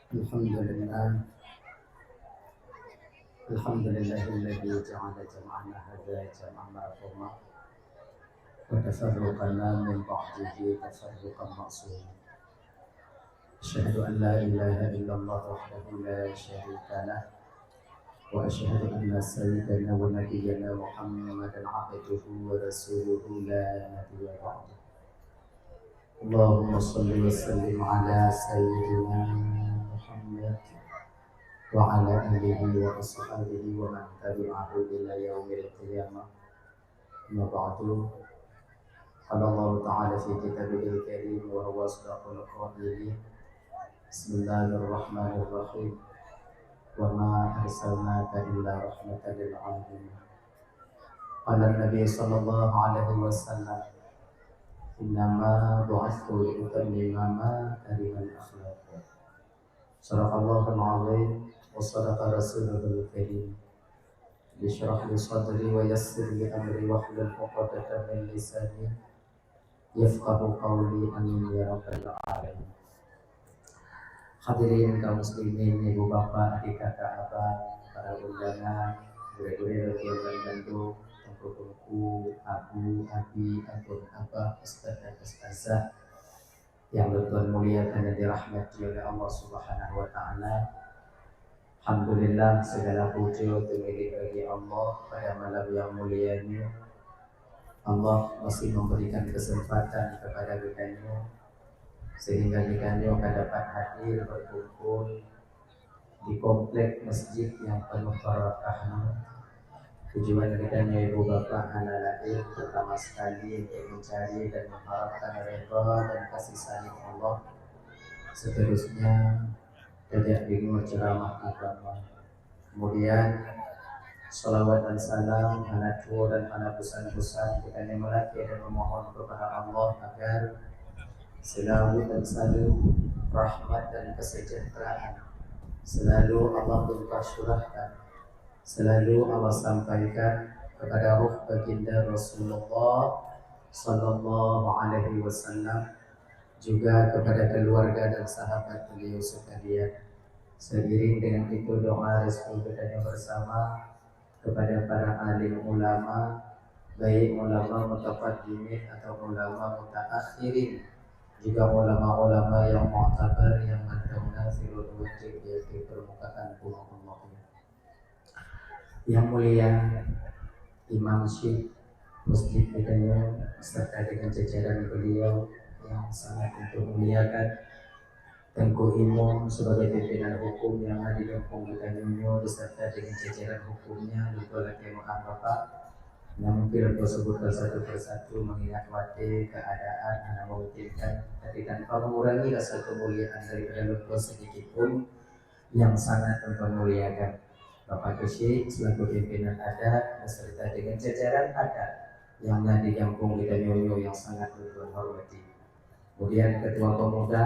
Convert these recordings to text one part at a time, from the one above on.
Alhamdulillah, Alhamdulillahilladzi ja'ala jam'ana hadza jam'an marhuma wa tafarruqana min ba'dihi tafarruqan ma'suma. Asyhadu an la ilaha illallah wahdahu la syarika lah wa asyhadu anna sayyidana wa nabiyyana Muhammadan 'abduhu wa rasuluhu la nabiyya ba'dahu. Allahumma shalli wa sallim ala sayyidina Muhammad wa ala alihi wa ashabihi wa man tabi'ahu ila yaumil qiyamah. Amma ba'du. Qala Allah Ta'ala fi kitabihil karim wa huwa asdaqul qa'ilin. Bismillahirrahmanirrahim. Wa ma arsalnaka illa rahmatan lil alamin. Qala Nabi sallallahu alaihi wasallam, innama bu'ithu li utammima makarimal akhlaq. Sadaqallahul azim wa sadaqa rasulul karim. Bishrah li sadri wa yassir li amri wahlul 'uqdatam min lisani yafqahu qawli, amin ya rabbal alamin. Hadirin kaum muslimin, ibu bapak, adik kakak, abang, para undangan, guru-guru yang bantu, tengku-tengku, abu, abi, abun, abah, ustaz dan ustazah yang Tuhan muliakan dan dirahmati oleh Allah Subhanahu wa taala. Alhamdulillah, segala puji milik bagi Allah. Pada malam yang mulia ini Allah masih memberikan kesempatan kepada kita sehingga kita dapat hadir berkumpul di komplek masjid yang penuh barakah. Tujuan kita ibu bapak anak lahir pertama sekali untuk mencari dan mengharapkan redha dan kasih sayang Allah. Seterusnya tidak bingung ceramah agama. Kemudian salawat dan salam, anak tua dan anak pesan-pesan kita melaki dan memohon kepada Allah agar selalu dan selalu rahmat dan kesejahteraan selalu Allah limpahcurahkan, selalu Allah sampaikan kepada ruh baginda Rasulullah Sallallahu Alaihi Wasallam, juga kepada keluarga dan sahabat beliau sekalian. Seiring dengan itu doa restu kita bersama kepada para alim ulama, baik ulama mutaqaddimin atau ulama mutaakhirin, juga ulama-ulama yang mu'tabar yang mendauna firul wajib di permukaan bumi Allah. Yang mulia Imam Syekh Masjid Hidayah serta dengan jajaran beliau yang sangat muliakan, Tengku Imam sebagai pimpinan hukum yang ada di Kampung Bukanyonyo beserta dengan jajaran hukumnya, lupa lagi maaf Bapak. Namun bila sebutkan satu persatu mengingat waktu keadaan yang memungkinkan, tapi tanpa mengurangi rasa kemuliaan daripada lupa sedikit pun yang sangat memuliakan Bapak Syekh selaku pimpinan adat beserta dengan jajaran adat yang ada di Kampung Bukanyonyo yang sangat berhormati. Kemudian Ketua Pemuda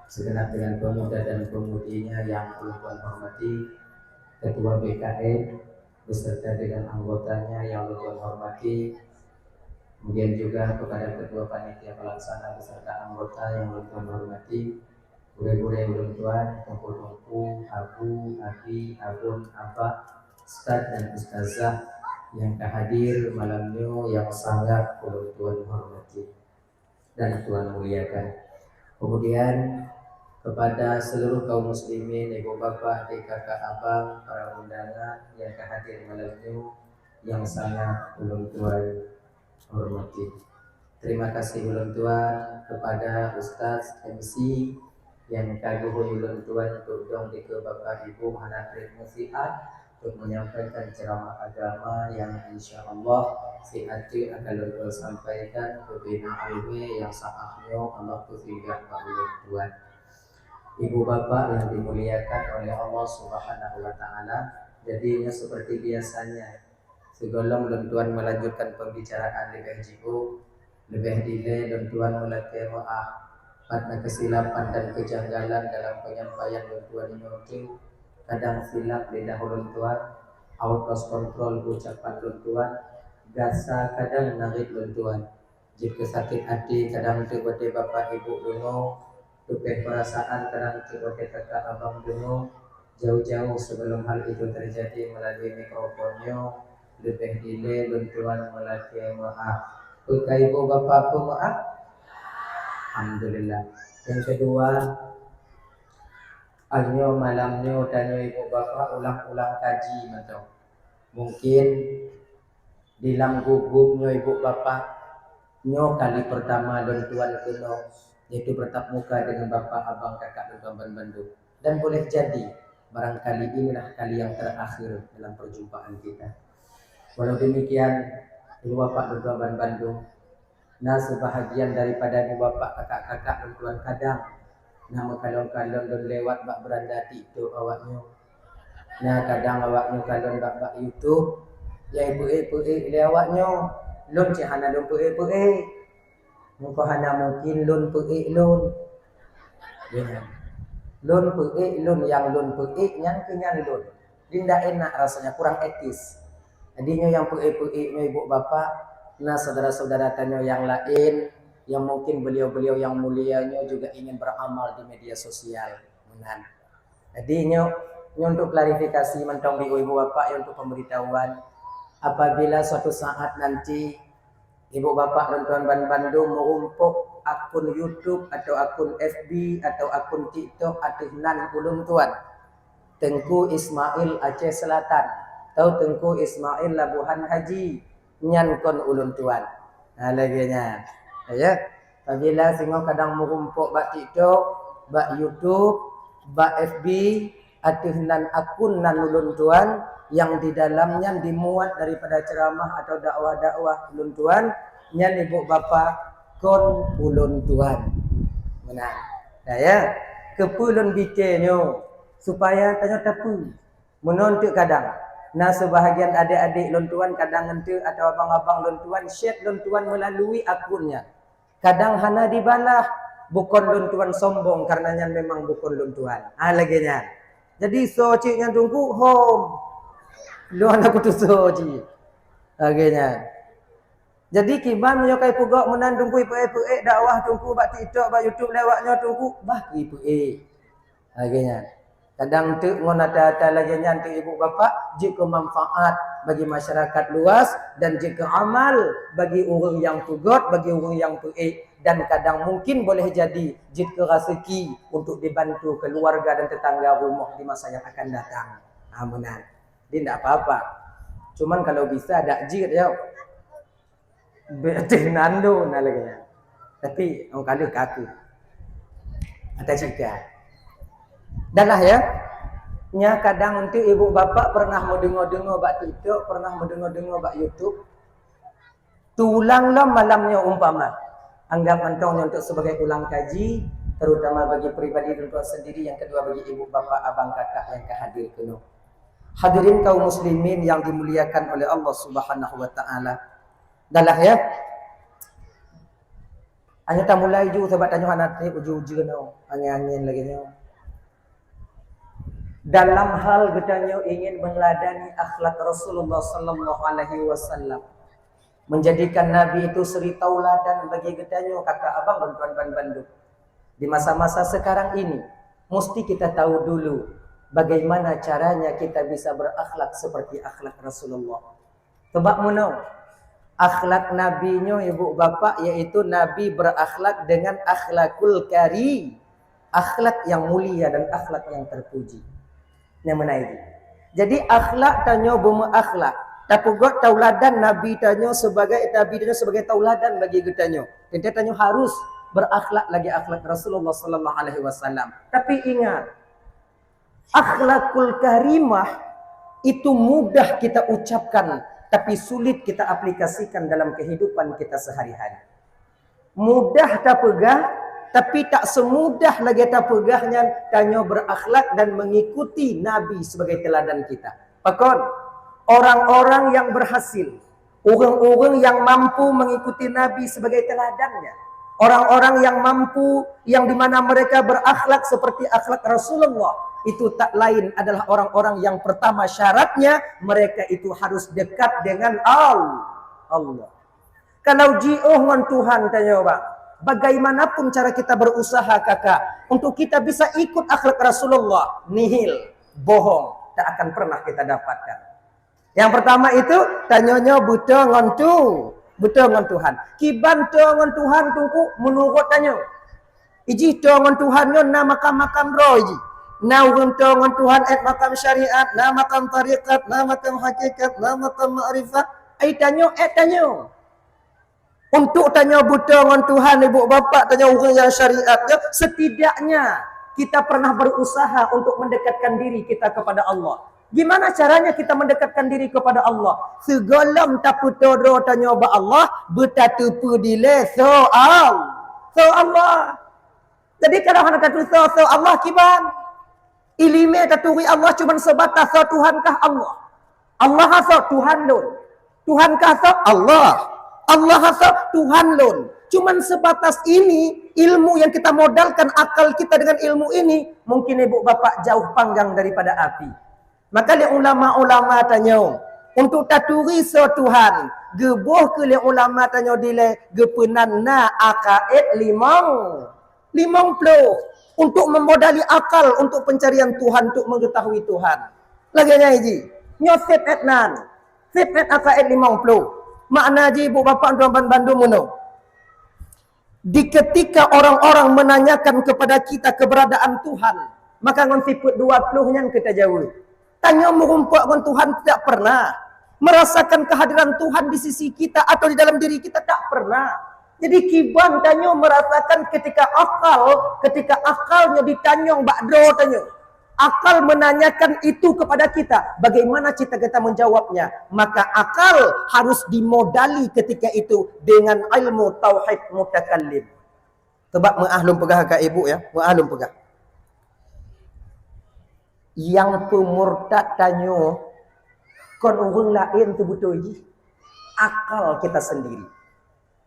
segenap dengan pemuda dan pemudinya yang Tuhan hormati, Ketua BKN beserta dengan anggotanya yang Tuhan hormati, kemudian juga kepada Ketua Panitia Pelaksana beserta anggota yang Tuhan hormati, guru-guru yang Tuhan, tengku-tengku, abu, abi, abun, abah, ustaz dan ustazah yang hadir malamnya yang sangat Tuhan hormati dan Tuhan muliakan. Kemudian kepada seluruh kaum muslimin, ibu bapak, adik kakak, abang, para undangan yang hadir malam ini yang sangat ulun tuan hormati. Terima kasih ulun tuan kepada Ustaz MC yang kagum ulun tuan untuk dong di ke bapak ibu anak Mufiat untuk menyampaikan ceramah agama yang insya Allah si hati akan ulun sampaikan kebina ilmu yang sahahnya Allah tufiqah ulun tuan. Ibu bapak yang dimuliakan oleh Allah Subhanahu wa taala, jadinya seperti biasanya sebelum Tuan melanjutkan pembicaraan lebih jauh, lebih dile Tuan melatih maaf pada kesilapan dan kejanggalan dalam penyampaian Tuan ini. Kadang silap lidah Tuan, out of control ucapan Tuan, gasa kadang narik Tuan. Jika sakit hati kadang tiba-tiba bapak ibu dulu Tukar perasaan kadang coba kakak abang dulu jauh-jauh sebelum hal itu terjadi melalui mikrofonnya lebih delay bantuan melalui maaf. Bukai ibu bapa maaf. Alhamdulillah. Yang kedua, anyo malamnya tanyo ibu bapa ulang-ulang kaji macam. Mungkin dalam gugupnya ibu bapa nyo kali pertama dan tuan keno yaitu bertatap muka dengan bapa abang kakak dan tuan bandu. Dan boleh jadi barangkali inilah kali yang terakhir dalam perjumpaan kita. Walau demikian ibu bapa dan tuan bandu, nah sebahagian daripada ibu bapa kakak-kakak dan tuan kadang nama kalon-kalon dan lewat bak berandati itu awaknya. Nah kadang awaknya kalon bak YouTube ya ibu lewatnya lun cihana lun muka hana mungkin lun lun lun lun yang lun nyan kenyan lun tidak enak rasanya, kurang etis. Jadinya yang nya ibu bapa, nah saudara-saudara tanya yang lain yang mungkin beliau-beliau yang mulianya juga ingin beramal di media sosial. Jadinya untuk klarifikasi mentong ibu bapa untuk pemberitahuan, apabila suatu saat nanti ibu bapa dan tuan Bandung mengumpuk akun YouTube atau akun FB atau akun TikTok atau nan ulun tuan Tengku Ismail Aceh Selatan atau Tengku Ismail Labuhan Haji nyan kon ulun tuan. Nah laginya ya apabila singo kadang mengumpuk bak TikTok bak YouTube bak FB atau nan akun nan ulun tuan yang di dalamnya dimuat daripada ceramah atau dakwah-dakwah ulun tuan nyan ibu bapa kon ulun tuan. Menang. Nah ya, kepulun bikinnya supaya tanya tapu menontuk kadang. Nah sebahagian adik-adik ulun tuan kadang ente atau abang-abang ulun tuan share ulun tuan melalui akunnya. Kadang hana dibalah bukan ulun tuan sombong karenanya memang bukan ulun tuan. Laginya. Jadi so ciknya tunggu home. Lu anak kutu soji. Akhirnya. Jadi kiban menyokai pugak menan tunggu ipu dakwah tunggu bak TikTok bak YouTube lewatnya tunggu bah ipu akhirnya. Kadang tu ngon ada lagi nyanti ibu bapa jika manfaat bagi masyarakat luas dan jika amal bagi orang yang pugot bagi orang yang dan kadang mungkin boleh jadi jika rezeki untuk dibantu keluarga dan tetangga rumah di masa yang akan datang. Amunan. Dia tidak apa-apa. Cuman kalau bisa ada jid ya. Nando nalaganya. Tapi orang kali kaku. Atau jika. Dan lah ya. Nya kadang untuk ibu bapa pernah mendengar-dengar bak TikTok, pernah mendengar-dengar bak YouTube. Tulanglah malamnya umpama. Anggap mentongnya untuk sebagai ulang kaji, terutama bagi pribadi dan tuan sendiri, yang kedua bagi ibu bapa, abang kakak yang kehadir penuh. Hadirin kaum muslimin yang dimuliakan oleh Allah Subhanahu wa taala. Dalah ya. Hanya tak mulai ju sebab tanya anak ni uju-uju no, angin-angin lagi no. Dalam hal getanya ingin meneladani akhlak Rasulullah sallallahu alaihi wasallam. Menjadikan Nabi itu suri tauladan bagi getanya kakak abang dan tuan Bandung. Di masa-masa sekarang ini mesti kita tahu dulu bagaimana caranya kita bisa berakhlak seperti akhlak Rasulullah. Sebab menau akhlak nabinya ibu bapa yaitu Nabi berakhlak dengan akhlakul karim, akhlak yang mulia dan akhlak yang terpuji. Yang menaiki. Jadi akhlak tanya buma akhlak. Tapi got tauladan Nabi tanya sebagai tauladan bagi kita. Kita tanya harus berakhlak lagi akhlak Rasulullah sallallahu alaihi wasallam. Tapi ingat, akhlakul karimah itu mudah kita ucapkan tapi sulit kita aplikasikan dalam kehidupan kita sehari-hari. Mudah tak pegah tapi tak semudah lagi tak pegahnya tanya berakhlak dan mengikuti Nabi sebagai teladan kita. Pakon orang-orang yang berhasil, orang-orang yang mampu mengikuti Nabi sebagai teladannya, orang-orang yang mampu yang di mana mereka berakhlak seperti akhlak Rasulullah, itu tak lain adalah orang-orang yang pertama syaratnya mereka itu harus dekat dengan Allah. Kalau ji'uh dengan Tuhan tanya bang, bagaimanapun cara kita berusaha kakak, untuk kita bisa ikut akhlak Rasulullah, nihil, bohong, tak akan pernah kita dapatkan. Yang pertama itu, tanyanya buta ngontu, buta ngon Tuhan. Kiban tu ngon Tuhan tungku menurut tanya. Iji tu ngon Tuhan nyo na makam-makam roh iji. Na urun tu ngon Tuhan et makam syariat, na makam tarikat, na makam hakikat, na makam ma'rifat. Ai tanya et tanya. Untuk tanya buta dengan Tuhan, ibu bapa, tanya orang yang syariat, setidaknya kita pernah berusaha untuk mendekatkan diri kita kepada Allah. Gimana caranya kita mendekatkan diri kepada Allah? Segalam tapu todo tanya ba Allah, bertatupu dile soal. So Allah. Jadi kalau hendak kata so Allah kiban. Ilime taturi Allah cuma sebatas so Tuhankah Allah. Allah so Tuhan lun. Tuhankah so Allah. Allah hasab Tuhan lun. Cuman sebatas ini ilmu yang kita modalkan akal kita dengan ilmu ini mungkin ibu bapa jauh panggang daripada api. Maka li ulama-ulama tanya untuk taturi so Tuhan gebuh ke li ulama tanya dile gepenanna akaid 50 untuk memodali akal untuk pencarian Tuhan, untuk mengetahui Tuhan. Lagi nyaji nyosep etnan sip et akaid 50. Makna ji ibu bapa tuan Bandung muno. Di ketika orang-orang menanyakan kepada kita keberadaan Tuhan, maka ngon siput 20 nya kita jawab. Tanya merumpak dengan Tuhan tidak pernah. Merasakan kehadiran Tuhan di sisi kita atau di dalam diri kita tak pernah. Jadi kiban tanya merasakan ketika akalnya ditanyong bakdo tanya. Akal menanyakan itu kepada kita. Bagaimana kita menjawabnya? Maka akal harus dimodali ketika itu dengan ilmu tauhid mutakallim. Sebab mengahlum pegah kak ibu ya. Mengahlum pegah. Yang pemurtad tanya. Kon orang lain tu betul je. Akal kita sendiri.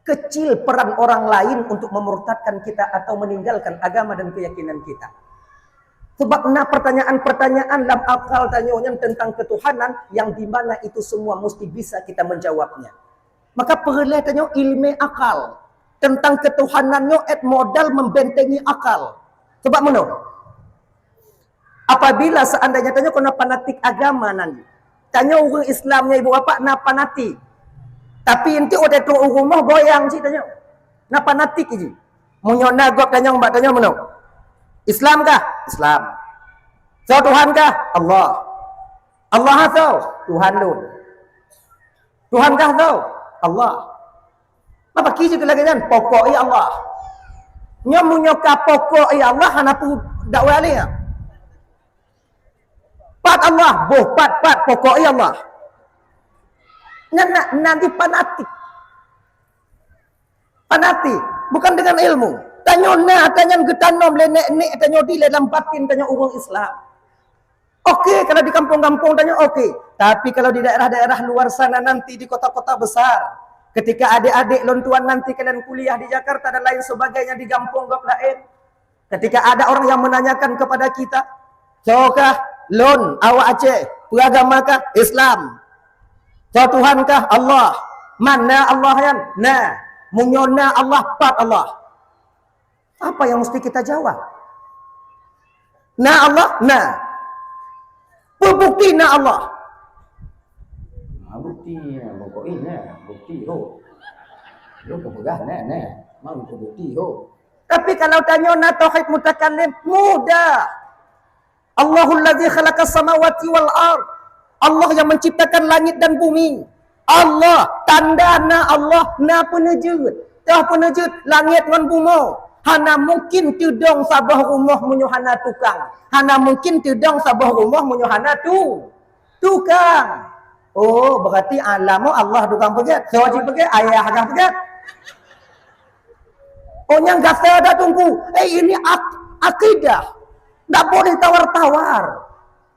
Kecil peran orang lain untuk memurtadkan kita atau meninggalkan agama dan keyakinan kita. Sebab pertanyaan-pertanyaan dalam akal tanyanya tentang ketuhanan yang di mana itu semua mesti bisa kita menjawabnya. Maka perlu tanya ilmu akal tentang ketuhanannya et modal membentengi akal. Sebab mana? Apabila seandainya tanya kena fanatik agama nanti. Tanya orang Islamnya ibu bapa na fanatik. Tapi inti udah tu rumah goyang sih tanya. Na fanatik je. Munyona gop tanya mbak tanya mana? Islam kah? Islam. So Tuhan kah? Allah. Allah so Tuhan lu. Tuhan kah so? Allah. Apa kisi tu lagi kan? Pokok ya Allah. Nyamunyoka pokok ya Allah hanapu dakwah ni. Pat Allah, boh pat pokok ya Allah. Nanti fanatik. Fanatik bukan dengan ilmu. Tanya getanom lenek tanya di dalam batin tanya orang Islam. Okey kalau di kampung-kampung tanya okey. Tapi kalau di daerah-daerah luar sana nanti di kota-kota besar, ketika adik-adik lontuan nanti kalian kuliah di Jakarta dan lain sebagainya di kampung lain. Ketika ada orang yang menanyakan kepada kita, "Jawakah lon awak Aceh, beragamakah Islam? Jawab Tuhankah Allah? Mana Allah yang? Nah, munyona Allah pat Allah." Apa yang mesti kita jawab? Na Allah, na. Bukti na Allah. Bukti, pokoknya bukti ho. Lu kepegah na. Mau ke bukti ho. Tapi kalau tanya na tauhid mutakallim, mudah. Allahul ladzi khalaqas samawati wal ard. Allah yang menciptakan langit dan bumi. Allah, tanda na Allah, na penejut. Tah penejut langit dengan bumi. Hana mungkin tudong sabah rumah menyuhana tukang. Hana mungkin tudong sabah rumah menyuhana tukang. Oh, berarti alamu Allah tukang pegat. Soji pegat, ayah agak pegat. Oh, yang gasa dah tunggu. Ini akidah. Tak boleh tawar-tawar.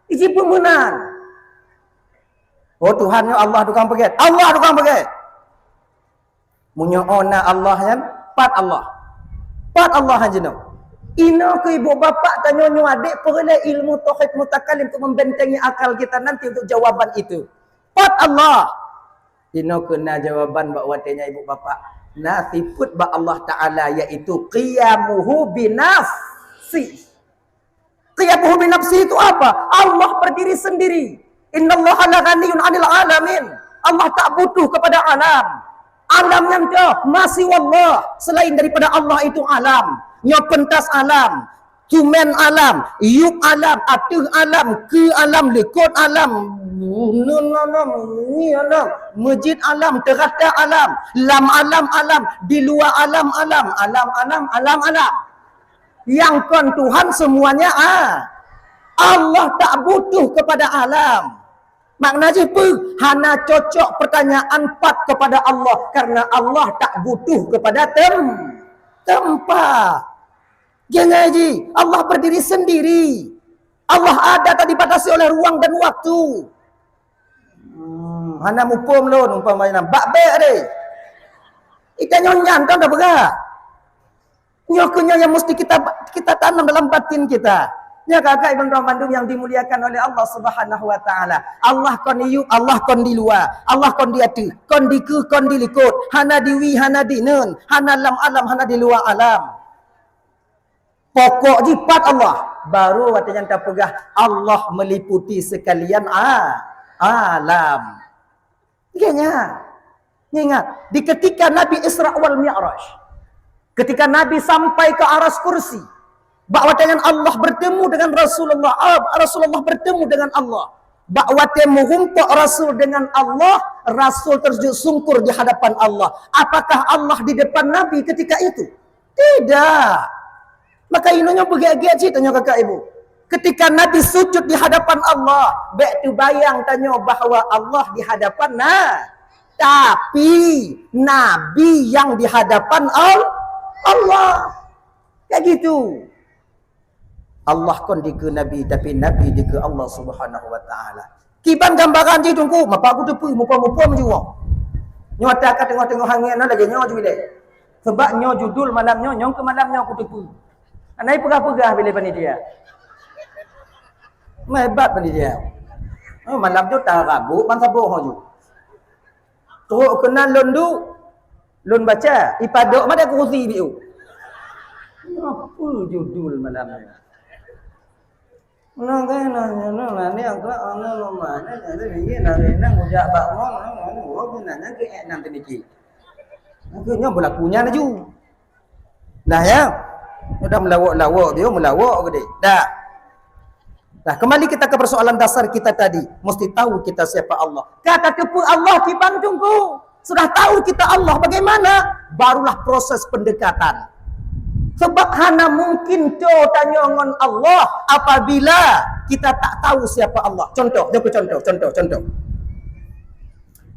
Isi pemenang. Oh, Tuhannya Allah tukang pegat. Allah tukang pegat. Munyona Allah yang pat Allah. Pat Allah hajno. Ina ke ibu bapa tanya adik perlu ilmu tauhid mutakallim untuk membentengi akal kita nanti untuk jawaban itu. Pat Allah. Ina kena jawaban bak watenya ibu bapa. Nasiput ba Allah Ta'ala iaitu qiyamuhu binafsi. Qiyamuhu binafsi itu apa? Allah berdiri sendiri. Innallaha la ghaniyun 'anil 'alamin. Allah tak butuh kepada alam. Alam yang masih wallah. Selain daripada Allah itu alam. Nya pentas alam. Cuman alam, yuk alam, atuh alam, ke alam, lekot alam, ni alam, masjid alam, terata alam, lam alam alam, di luar alam alam, alam alam alam alam. Yang kan Tuhan semuanya Allah tak butuh kepada alam. Maknanya apa? Hana cocok pertanyaan 4 kepada Allah karena Allah tak butuh kepada tempat. Jangan haji, Allah berdiri sendiri. Allah ada tak dibatasi oleh ruang dan waktu. Hana mupum lo umpamanya bak bek deh. Ikan nyonyan kan dah berat. Nyokunya yang mesti kita tanam dalam batin kita. Ya kakak Ibn Bandung yang dimuliakan oleh Allah Subhanahu wa taala. Allah kon yuk, Allah kon di luar, Allah kon di hati, kon di ke, kon di likut, hana diwi, hana di nun, hana lam alam, hana di luar alam. Pokok jipat Allah. Baru katanya tak pegah Allah meliputi sekalian alam. Ingat, di ketika Nabi Isra wal Mi'raj, ketika Nabi sampai ke aras kursi, bakwatan Allah bertemu dengan Rasulullah, Rasulullah bertemu dengan Allah. Bakwatan mengumpuk Rasul dengan Allah, Rasul terjun sungkur di hadapan Allah. Apakah Allah di depan Nabi ketika itu? Tidak. Maka inonya bergiat-giat sih tanya kakak ibu. Ketika Nabi sujud di hadapan Allah, baik tu bayang tanya bahawa Allah di hadapan tapi Nabi yang di hadapan Allah. Kayak gitu. Allah kon di ke Nabi tapi Nabi di ke Allah Subhanahu wa taala. Kiban gambaran je tunggu, mapa aku tepu mupa-mupa menjuang. Nyo tak kat tengok-tengok hangin lagi nyo juga. Sebab nyo judul malamnya nyo ke malamnya aku tepu. Anai pegah-pegah bila panitia. Hebat panitia. Malam tu tak rabuk, man sabuh ju. Teruk kenal londu, lon baca, ipadok mana kursi biu. Apa judul malamnya? Ni angka mana ni nang ujak bakmon, nang ke enam teniki. Akhirnya berlakunya laju. Nah ya. Udah melawak-lawak dia, melawak ke dia. Dah. Nah, kembali kita ke persoalan dasar kita tadi. Mesti tahu kita siapa Allah. Kata kepu Allah kiban tunggu. Sudah tahu kita Allah bagaimana? Barulah proses pendekatan. Sebab hana mungkin tanya dengan Allah apabila kita tak tahu siapa Allah. Contoh, contoh.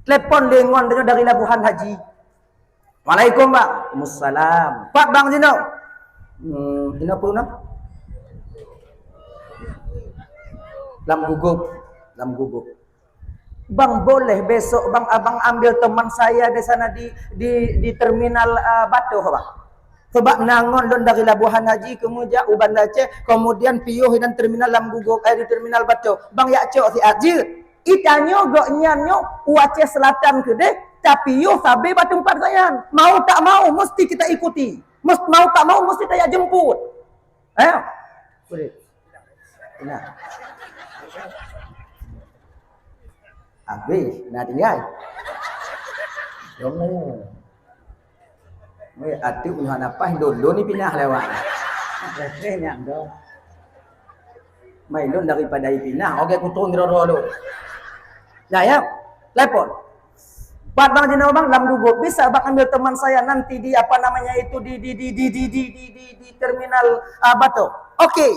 Telepon lengon dari Labuhan Haji. Waalaikumsalam, Pak. Waalaikumsalam. Pak bang sini. Ini apa nak? Lam gugup. Bang boleh besok bang abang ambil teman saya di sana di terminal Batu bang. Sebab nangon don dari Labuhan Haji kemudian Uban Aceh kemudian piuh dan terminal Lam gugup di terminal Batu. Bang ya cok si aji. Itanyo gok nyanyo Aceh Selatan ke deh tapi yo sabe Batu 4 sayan. Mau tak mau mesti kita ikuti. Mau tak mau mesti saya jemput. Ayo. Boleh. Nah. Habis, nak tinggal. Jomo. Wei, atuk punya napas dulu ni pindah lewat. Rasanya dah. Mai lon daripada pindah, okey ku turun dulu. Nah ya, telepon. Pak bang jenau bang lam gugup bisa bang ambil teman saya nanti di apa namanya itu di terminal Batu. Okey.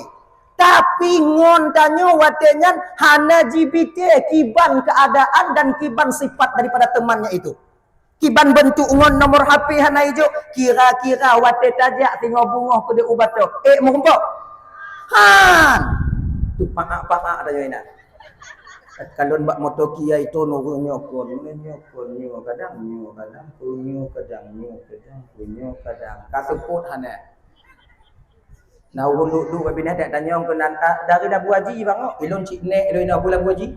Tapi ngon tanyo watenyan hana GPT kiban keadaan dan kiban sifat daripada temannya itu. Kiban bentuk ngon nomor HP hana ijo kira-kira wate tajak tengok bunga ke dia ubat tu. Mumpok. Han. Tu pak-pak ada ina. Kalau mbak motor Kia itu nurunyo kadang kaseput hana. Nah ulu bini ada tanya ke dari Labu Haji bang, ilon cik nek ilon apa Labu Haji?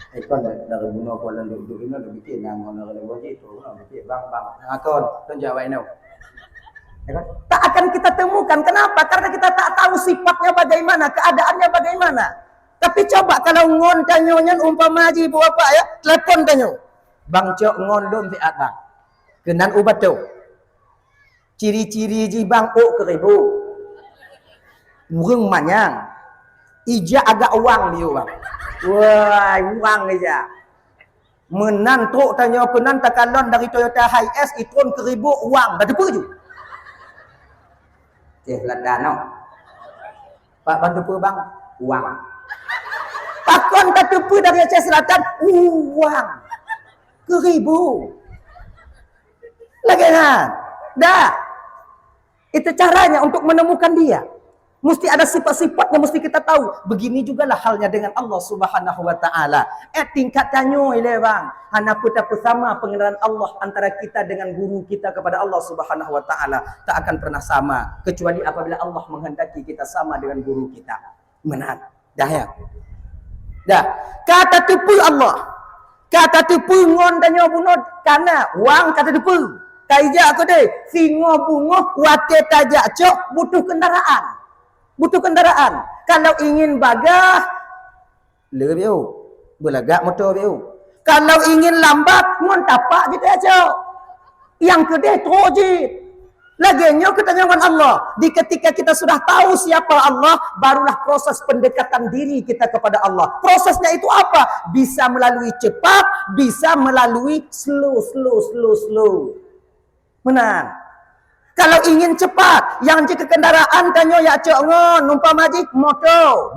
Kon dari bunuh Kuala duduk ini lebih bikin nang ngono kalau wajib tu ngono bikin bang. Kon tunjuk awak no. Tak akan kita temukan. Kenapa? Karena kita tak tahu sifatnya bagaimana, keadaannya bagaimana. Tapi coba kalau ngon tanyonya umpama haji buat apa ya, telepon tanyo. Bang Cok ngon dom tiat bang. Kenan ubat tu. Ciri-ciri ji bang keribu. Murung manyang. Ija agak uang dia bang. Wah, uang aja. Menantuk tanya kenan takalon dari Toyota Hiace itron keribu uang. Batu pun je. Lada no. Pak bantu apa bang? Uang. Pakon kata dari Aceh Selatan, uang. Keribu. Lagi kan? Dah. Itu caranya untuk menemukan dia. Mesti ada sifat-sifatnya, mesti kita tahu. Begini jugalah halnya dengan Allah Subhanahu wa taala. Tingkat tanyo ile bang. Hana puta sama pengenalan Allah antara kita dengan guru kita kepada Allah Subhanahu wa taala tak akan pernah sama kecuali apabila Allah menghendaki kita sama dengan guru kita. Benar. Dah ya. Dah. Kata tipu Allah. Kata tipu ngon tanyo bunod kana wang kata tipu. Kaija aku deh, singo bungo wate tajak cok butuh kendaraan. Butuh kendaraan. Kalau ingin bagah, lebih belagak motor biu. Kalau ingin lambat, ngon tapak gitu aja. Yang kedua trojit. Laginya kita dengan Allah. Di ketika kita sudah tahu siapa Allah, barulah proses pendekatan diri kita kepada Allah. Prosesnya itu apa? Bisa melalui cepat, bisa melalui slow. Benar. Kalau ingin cepat, yang jika kendaraan tanyo ya cok ngon, umpama majik motor,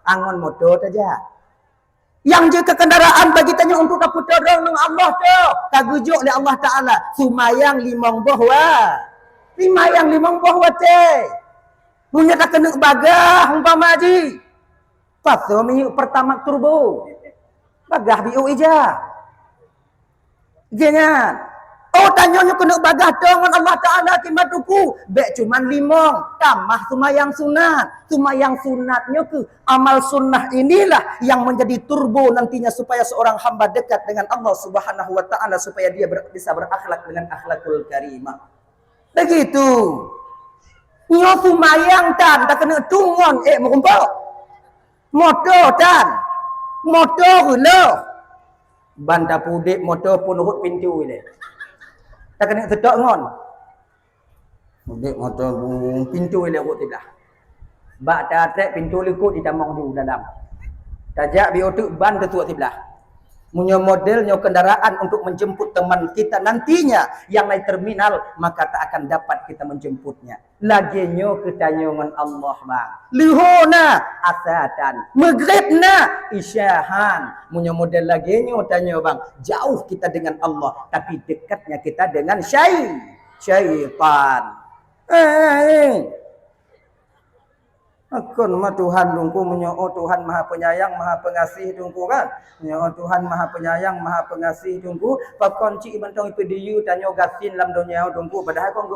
angon motor saja. Yang jika kendaraan bagi tanyo untuk dapat tolong Allah tu, kagujuk oleh Allah Taala, sumayang limong bahwa, sumayang limong bahwa te, punya tak kena bagah umpama majik. Pasu minggu pertama turbo, bagah biu ija, jangan. Oh tanyanya kena bagah dengan Allah Ta'ala kimatuku. Bek cuman limong. Tamah sumayang sunat. Sumayang sunatnya ke amal sunnah inilah yang menjadi turbo nantinya supaya seorang hamba dekat dengan Allah Subhanahu Wa Ta'ala. Supaya dia bisa berakhlak dengan akhlakul karimah. Begitu. Nyo sumayang tan. Tak kena tungon. Merumpau. Motor tan. Motor loh. Banda pudik motor pun urut pintu ini. Tak kena sedok ngon. Mudik motor pintu ile urut tidak. Bak tatrek pintu likut ditamong du dalam. Tajak bio tu ban ketua sebelah. Punya modelnya kendaraan untuk menjemput teman kita nantinya yang naik terminal, maka tak akan dapat kita menjemputnya. Laginya ketanyangan Allah bang. Lihona asatan. Maghribna isyahan. Punya model laginya tanya bang. Jauh kita dengan Allah, tapi dekatnya kita dengan syaitan. Akun mah Tuhan dungku menyo'o Tuhan Maha Penyayang Maha Pengasih dungku kan. Menyo'o Tuhan Maha Penyayang Maha Pengasih dungku. Pakon cik bantong ipu diyu tanyo gasin lam dunia dungku. Padahal kon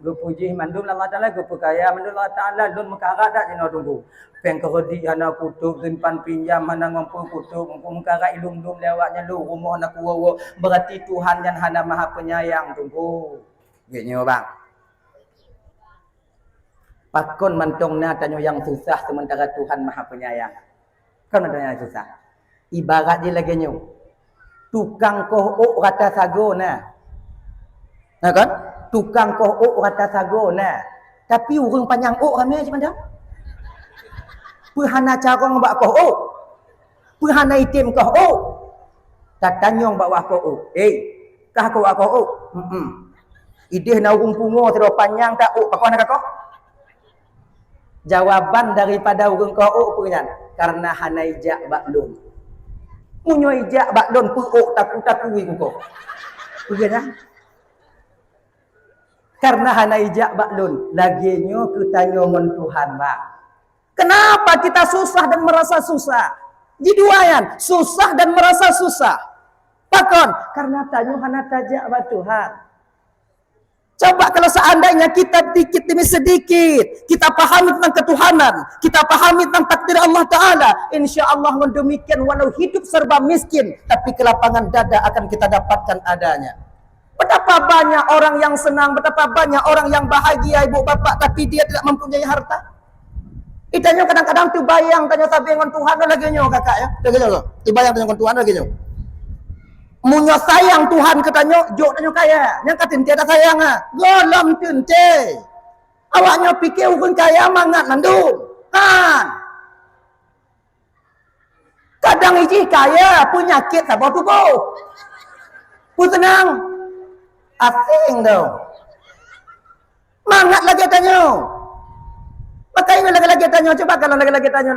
gepuji mandum Allah Ta'ala gepu kaya mandum Allah Ta'ala dun mekarat dak dino dungku. Peng keredi hana kutub rimpan pinjam hana ngompu kutub mekara ilung-lung lewatnya lu rumah nak wowo. Berarti Tuhan yang hana Maha Penyayang dungku. Gini bang. Pakon mantongna tanyo yang susah sementara Tuhan Maha Penyayang. Kan ada yang susah. Ibarat dia lagi nyo. Tukang kohok rata sago na. Nah kan? Tukang kohok rata sago na. Tapi urang panjang ok ramai macam mana? Perhana cara ngabak kohok. Perhana itim kohok. Tak tanyong bawa kohok. Kah kau kohok? Ideh na urang pungo terlalu panjang tak ok pakon nak kau? Jawaban daripada urang kau penyan karena hana ijak baklun. Munyo ijak baklun puuk taku-takui kau. Begana? Karena hana ijak baklun, laginya ketanyo ngon Tuhan bang. Kenapa kita susah dan merasa susah? Jiduayan, susah dan merasa susah. Pakon, karena tanyo hana tajak ba Tuhan. Coba kalau seandainya kita dikit demi sedikit kita pahami tentang ketuhanan, kita pahami tentang takdir Allah Ta'ala, insya Allah demikian walau hidup serba miskin, tapi kelapangan dada akan kita dapatkan adanya. Betapa banyak orang yang senang, betapa banyak orang yang bahagia ibu bapak, tapi dia tidak mempunyai harta. Itanya kadang-kadang tu bayang tanya sabi dengan Tuhan lagi nyo kakak ya. Lagi nyo. Ibayang tanya dengan Tuhan lagi nyo. Munyo sayang Tuhan katanya, jok tanya kaya. Yang katin tiada sayang ah. Golom tunce. Awaknya pikir ukun kaya mangat nandung. Kan. Kadang iji kaya penyakit sabar tubuh. Pun tenang. Asing tau. Mangat lagi tanya. Makanya lagi-lagi tanya, coba kalau lagi-lagi tanya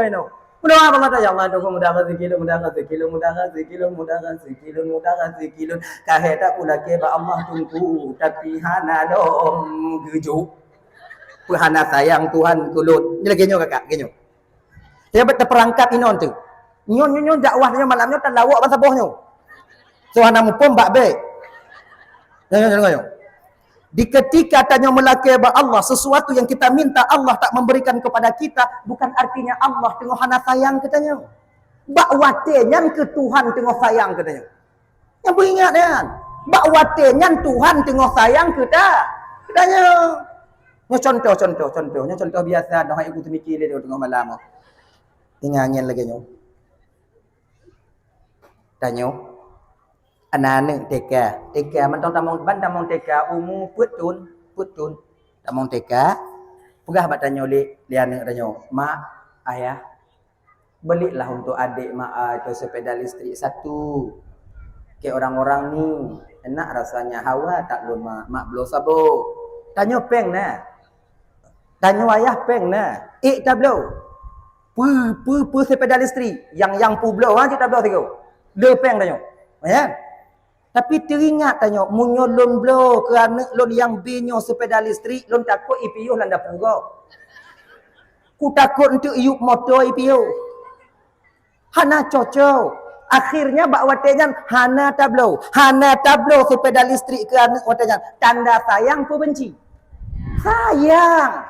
ini. Mudah apa mata ya Allah, dukung mudahkan sekilo, kaheta pula ke ba Allah tunggu, tapi hana dom gejuk. Hana sayang Tuhan kulut. Ini lagi nyo kakak, genyo. Dia berperangkat inon tu. Nyo dakwahnya malamnya tak lawak bahasa bohnya. So hana mupom bak be. Nyo. Di ketika tanya melaki ba Allah, sesuatu yang kita minta Allah tak memberikan kepada kita, bukan artinya Allah tengok hana sayang katanya. Bak watenyan ke Tuhan tengok sayang katanya. Yang beringat kan? Bak watenyan Tuhan tengok sayang kita. Katanya. Contoh biasa dah ibu tu mikir dia tengok malam. Tinggal angin lagi nyo. Tanya. Anak-anak teka man tong tamong teka umu putun tamong teka pegah bat tanya li anak tanya mak ayah belilah untuk adik mak itu sepeda listrik satu ke orang-orang ni enak rasanya hawa tak lun mak belum sabo tanya peng nah tanya ayah peng nah tak belum pu sepeda listrik yang pu belum ha tak belum tiga le peng tanya ya. Tapi teringat tanya, munyo lon blow kerana lon yang binyo sepeda listrik, lon takut IPU landa pura. Ku takut untuk iup motor IPU. Hana cocok. Akhirnya bak watenyan hana tablo sepeda listrik kerana watenyan tanda sayang pun benci. Sayang.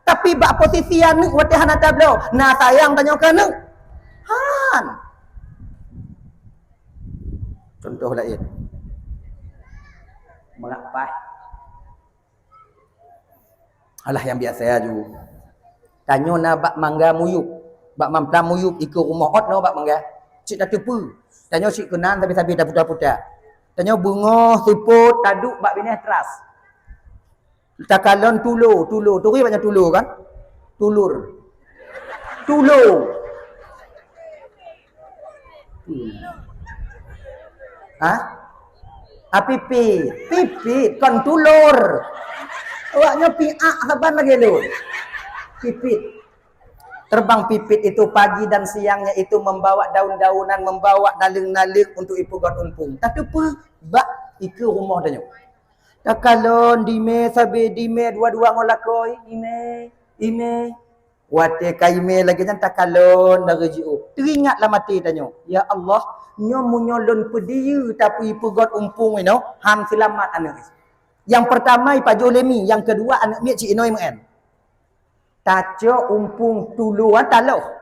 Tapi bak posisi anu wate hana tablo. Nah sayang tanya kerana han. Contoh lain. Mengapa? Alah yang biasa aja. Tanya na bak mangga muyup. Bak mampla muyup ikut rumah ot no bak mangga. Cik dah tepu. Tanya cik kenan tapi dah putar-putar. Tanya bunga siput taduk bak bineh teras. Takalon tulur. Turi banyak tulur kan? Tulur. Hah? Pipit kon tulur. Awaknya piak saban lagi lu. Pipit. Terbang pipit itu pagi dan siangnya itu membawa daun-daunan, membawa naling-naling untuk ipu got umpung. Tak apa, bak iku rumah tanya. Tak kalon dime sabe dime dua-dua ngolakoi ime. Wate kaime lagi kan tak kalon dari jiu. Teringatlah mati tanya. Ya Allah, nyolon pediu tapi pegot umpung you know han selamat anak. Yang pertama Pak Jolemi, yang kedua anak mi Cik Inoi men. Taco umpung tuluan taloh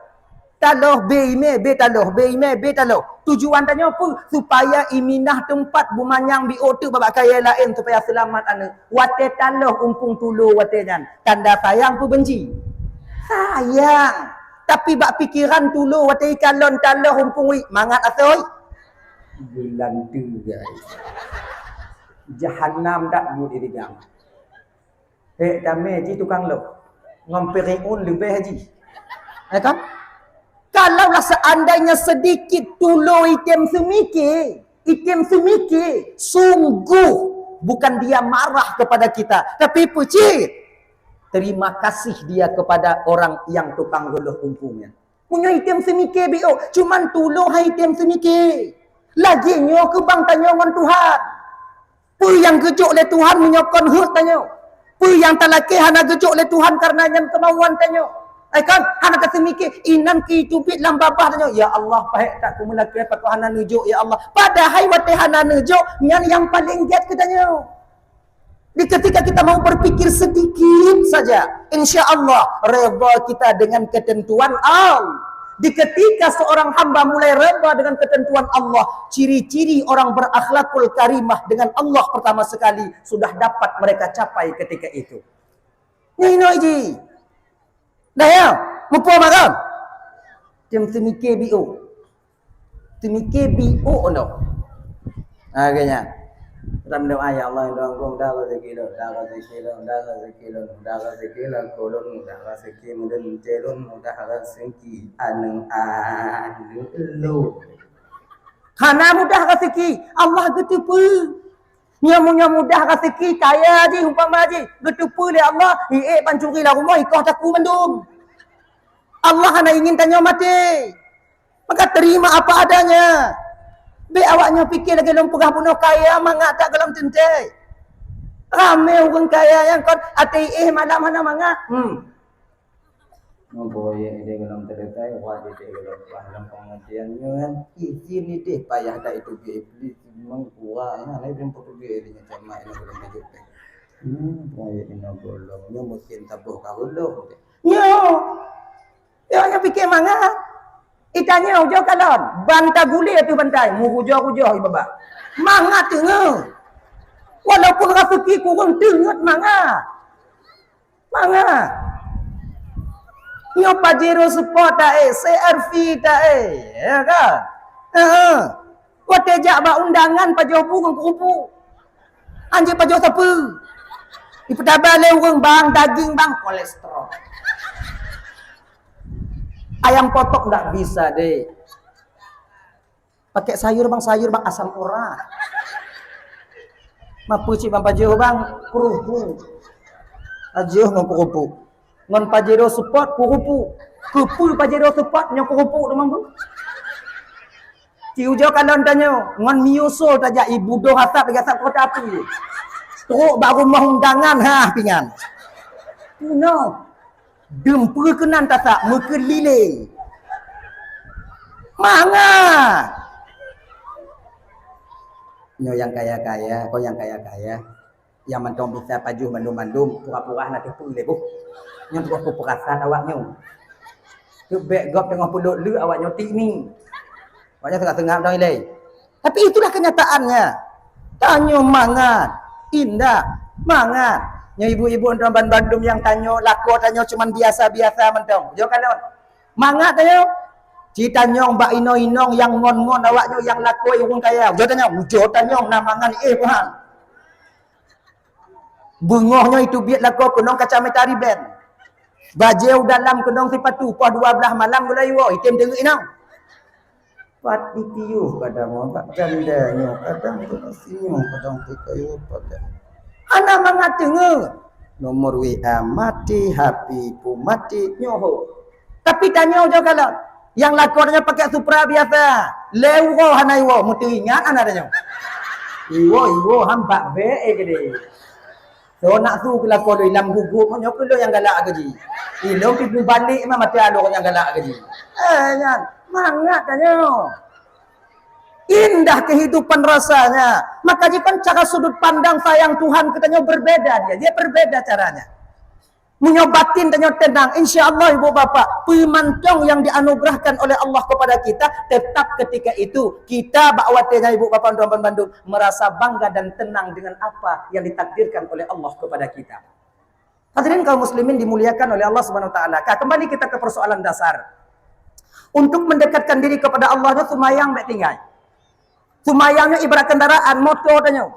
be taloh. Tujuan tanya apa? Supaya iminah tempat bumanyang bi otu babak kaya lain supaya selamat anak. Wate taloh umpung tulu wate jan. Tanda sayang pun benci. Sayang. Tapi bak pikiran tulu wate kalon taloh umpung wi mangat asoy. Bulan tu guys. Jahannam tak bu diri gang. Dame ji tukang lok. Ngomperiun lebih haji. Ya kan? Kalaulah seandainya sedikit tulu item semiki, sungguh bukan dia marah kepada kita, tapi puji. Terima kasih dia kepada orang yang tukang guluh umpungnya. Punya item semiki bio, cuman tulu item semiki. Lagi nyo ke bang tanya dengan Tuhan. Pu yang gejuk oleh Tuhan menyokon hut tanya. Pu yang talaki hana gejuk oleh Tuhan karena yang kemauan tanya. Kan hana kata mikir inan ki tupit lam babah tanya. Ya Allah pahek tak ku melaki apa ku hana nujuk ya Allah. Padahal wate hana nujuk yang paling giat ke tanya. Di ketika kita mau berpikir sedikit saja, insya Allah redha kita dengan ketentuan Allah. Di ketika seorang hamba mulai redha dengan ketentuan Allah, ciri-ciri orang berakhlakul karimah dengan Allah pertama sekali sudah dapat mereka capai ketika itu. Ini iji. Dah ya, mupo makan. Temike BO. Temike BO no. Agaknya. Ram doa ya Allah dong dah rezeki lo, dah rezeki lo, dah rezeki lo, dah rezeki lo, kolon dah rezeki mudun celun, dah rezeki anu lo. Hana mudah rezeki, Allah getupu. Nya mudah rezeki kaya je umpama je, getupu le Allah, pancuri lah rumah ikau taku mendung. Allah hanya ingin tanya mati. Maka terima apa adanya. Be awaknya fikir lagi dalam pegah puno kaya mangak tak dalam tentai. Ramai orang kaya yang kon ati malam mana mangak. Boye dia dalam tentai wajib dia dalam dalam pengertiannya kan. Izin ni deh payah dah itu dia iblis memang kuat ya lain pun dia dia macam ini belum hidup. Boye ini bolongnya mungkin tabuh kawulo. Yo yang fikir mangak. Itanya hujau kalon, banta gulir tu bantai, mu hujau-hujau ibaba. Manga tengah. Walaupun rezeki kurang tengat manga. Manga. Nyo pajero support tak CRV tak ya kan? Kau tejak ba undangan pajo burung kupu. Anjir pajo siapa? Ipetaba le urang bang daging bang kolesterol. Ayam potok tak bisa deh. Pakai sayur bang asam urat. Mapu cik bang pajero bang kurupu. Ajuh ngon kurupu. Ngon pajero support kurupu. Kupu pajero support nyon kurupu tu mampu. Ci ujo kalon tanyo ngon miusul tajak ibu doh hasap gasap kota api. Teruk baru rumah undangan pingan. No. Dempur kenan tasak mekeliling. Manga. Nyo yang kaya-kaya, kau yang kaya-kaya. Yang mentong bisa pajuh mandum-mandum, pura-pura nak tipu lebuh. Nyo tu perasaan awaknyo. Tu backgop tengah puluk lu awaknyo tik ni. Awaknyo tengah-tengah dah ilai. Tapi itulah kenyataannya. Tanyo mangat, indah, mangat. Nya ibu-ibu orang Bandung yang tanyo lako tanyo cuman biasa-biasa mentong. Jo kalau mangat tanyo. Cita nyong mbak inong yang ngon-ngon awaknyo yang lako yang kaya. Jo tanyo namangan Tuhan. Bungohnya itu biat lako kunong kacametari ben. Bajeu dalam kunong sipatu pah 12 malam gulai wo item dengi inang. Pat ditiu kadang mak jandanya kadang tu sinyo kadang tu kayu pada. Ana mangat dengar. Nomor WA mati, HP ku mati, nyoho. Tapi tanya jo kalau yang lakonnya pakai Supra biasa. Lewo hanai wo, mutu ingat ana tanya. Iwo hamba be gede. So nak tu ke lakon dalam gugup nyo ke yang galak gaji. Ilo pipu balik memang mati ada orang yang galak gaji. Nyan, mangat tanya. Indah kehidupan rasanya. Maka jika cara sudut pandang sayang Tuhan katanya berbeda dia berbeda caranya. Menyobatin tanya tenang. Insya Allah ibu bapa, pemantong yang dianugerahkan oleh Allah kepada kita, tetap ketika itu kita bakwatnya ibu bapa dan Bandung merasa bangga dan tenang dengan apa yang ditakdirkan oleh Allah kepada kita. Hadirin kaum muslimin dimuliakan oleh Allah Subhanahu wa taala. Kembali kita ke persoalan dasar. Untuk mendekatkan diri kepada Allah itu semayang baik tinggal. Sumayangnya ibarat kendaraan motor tanya.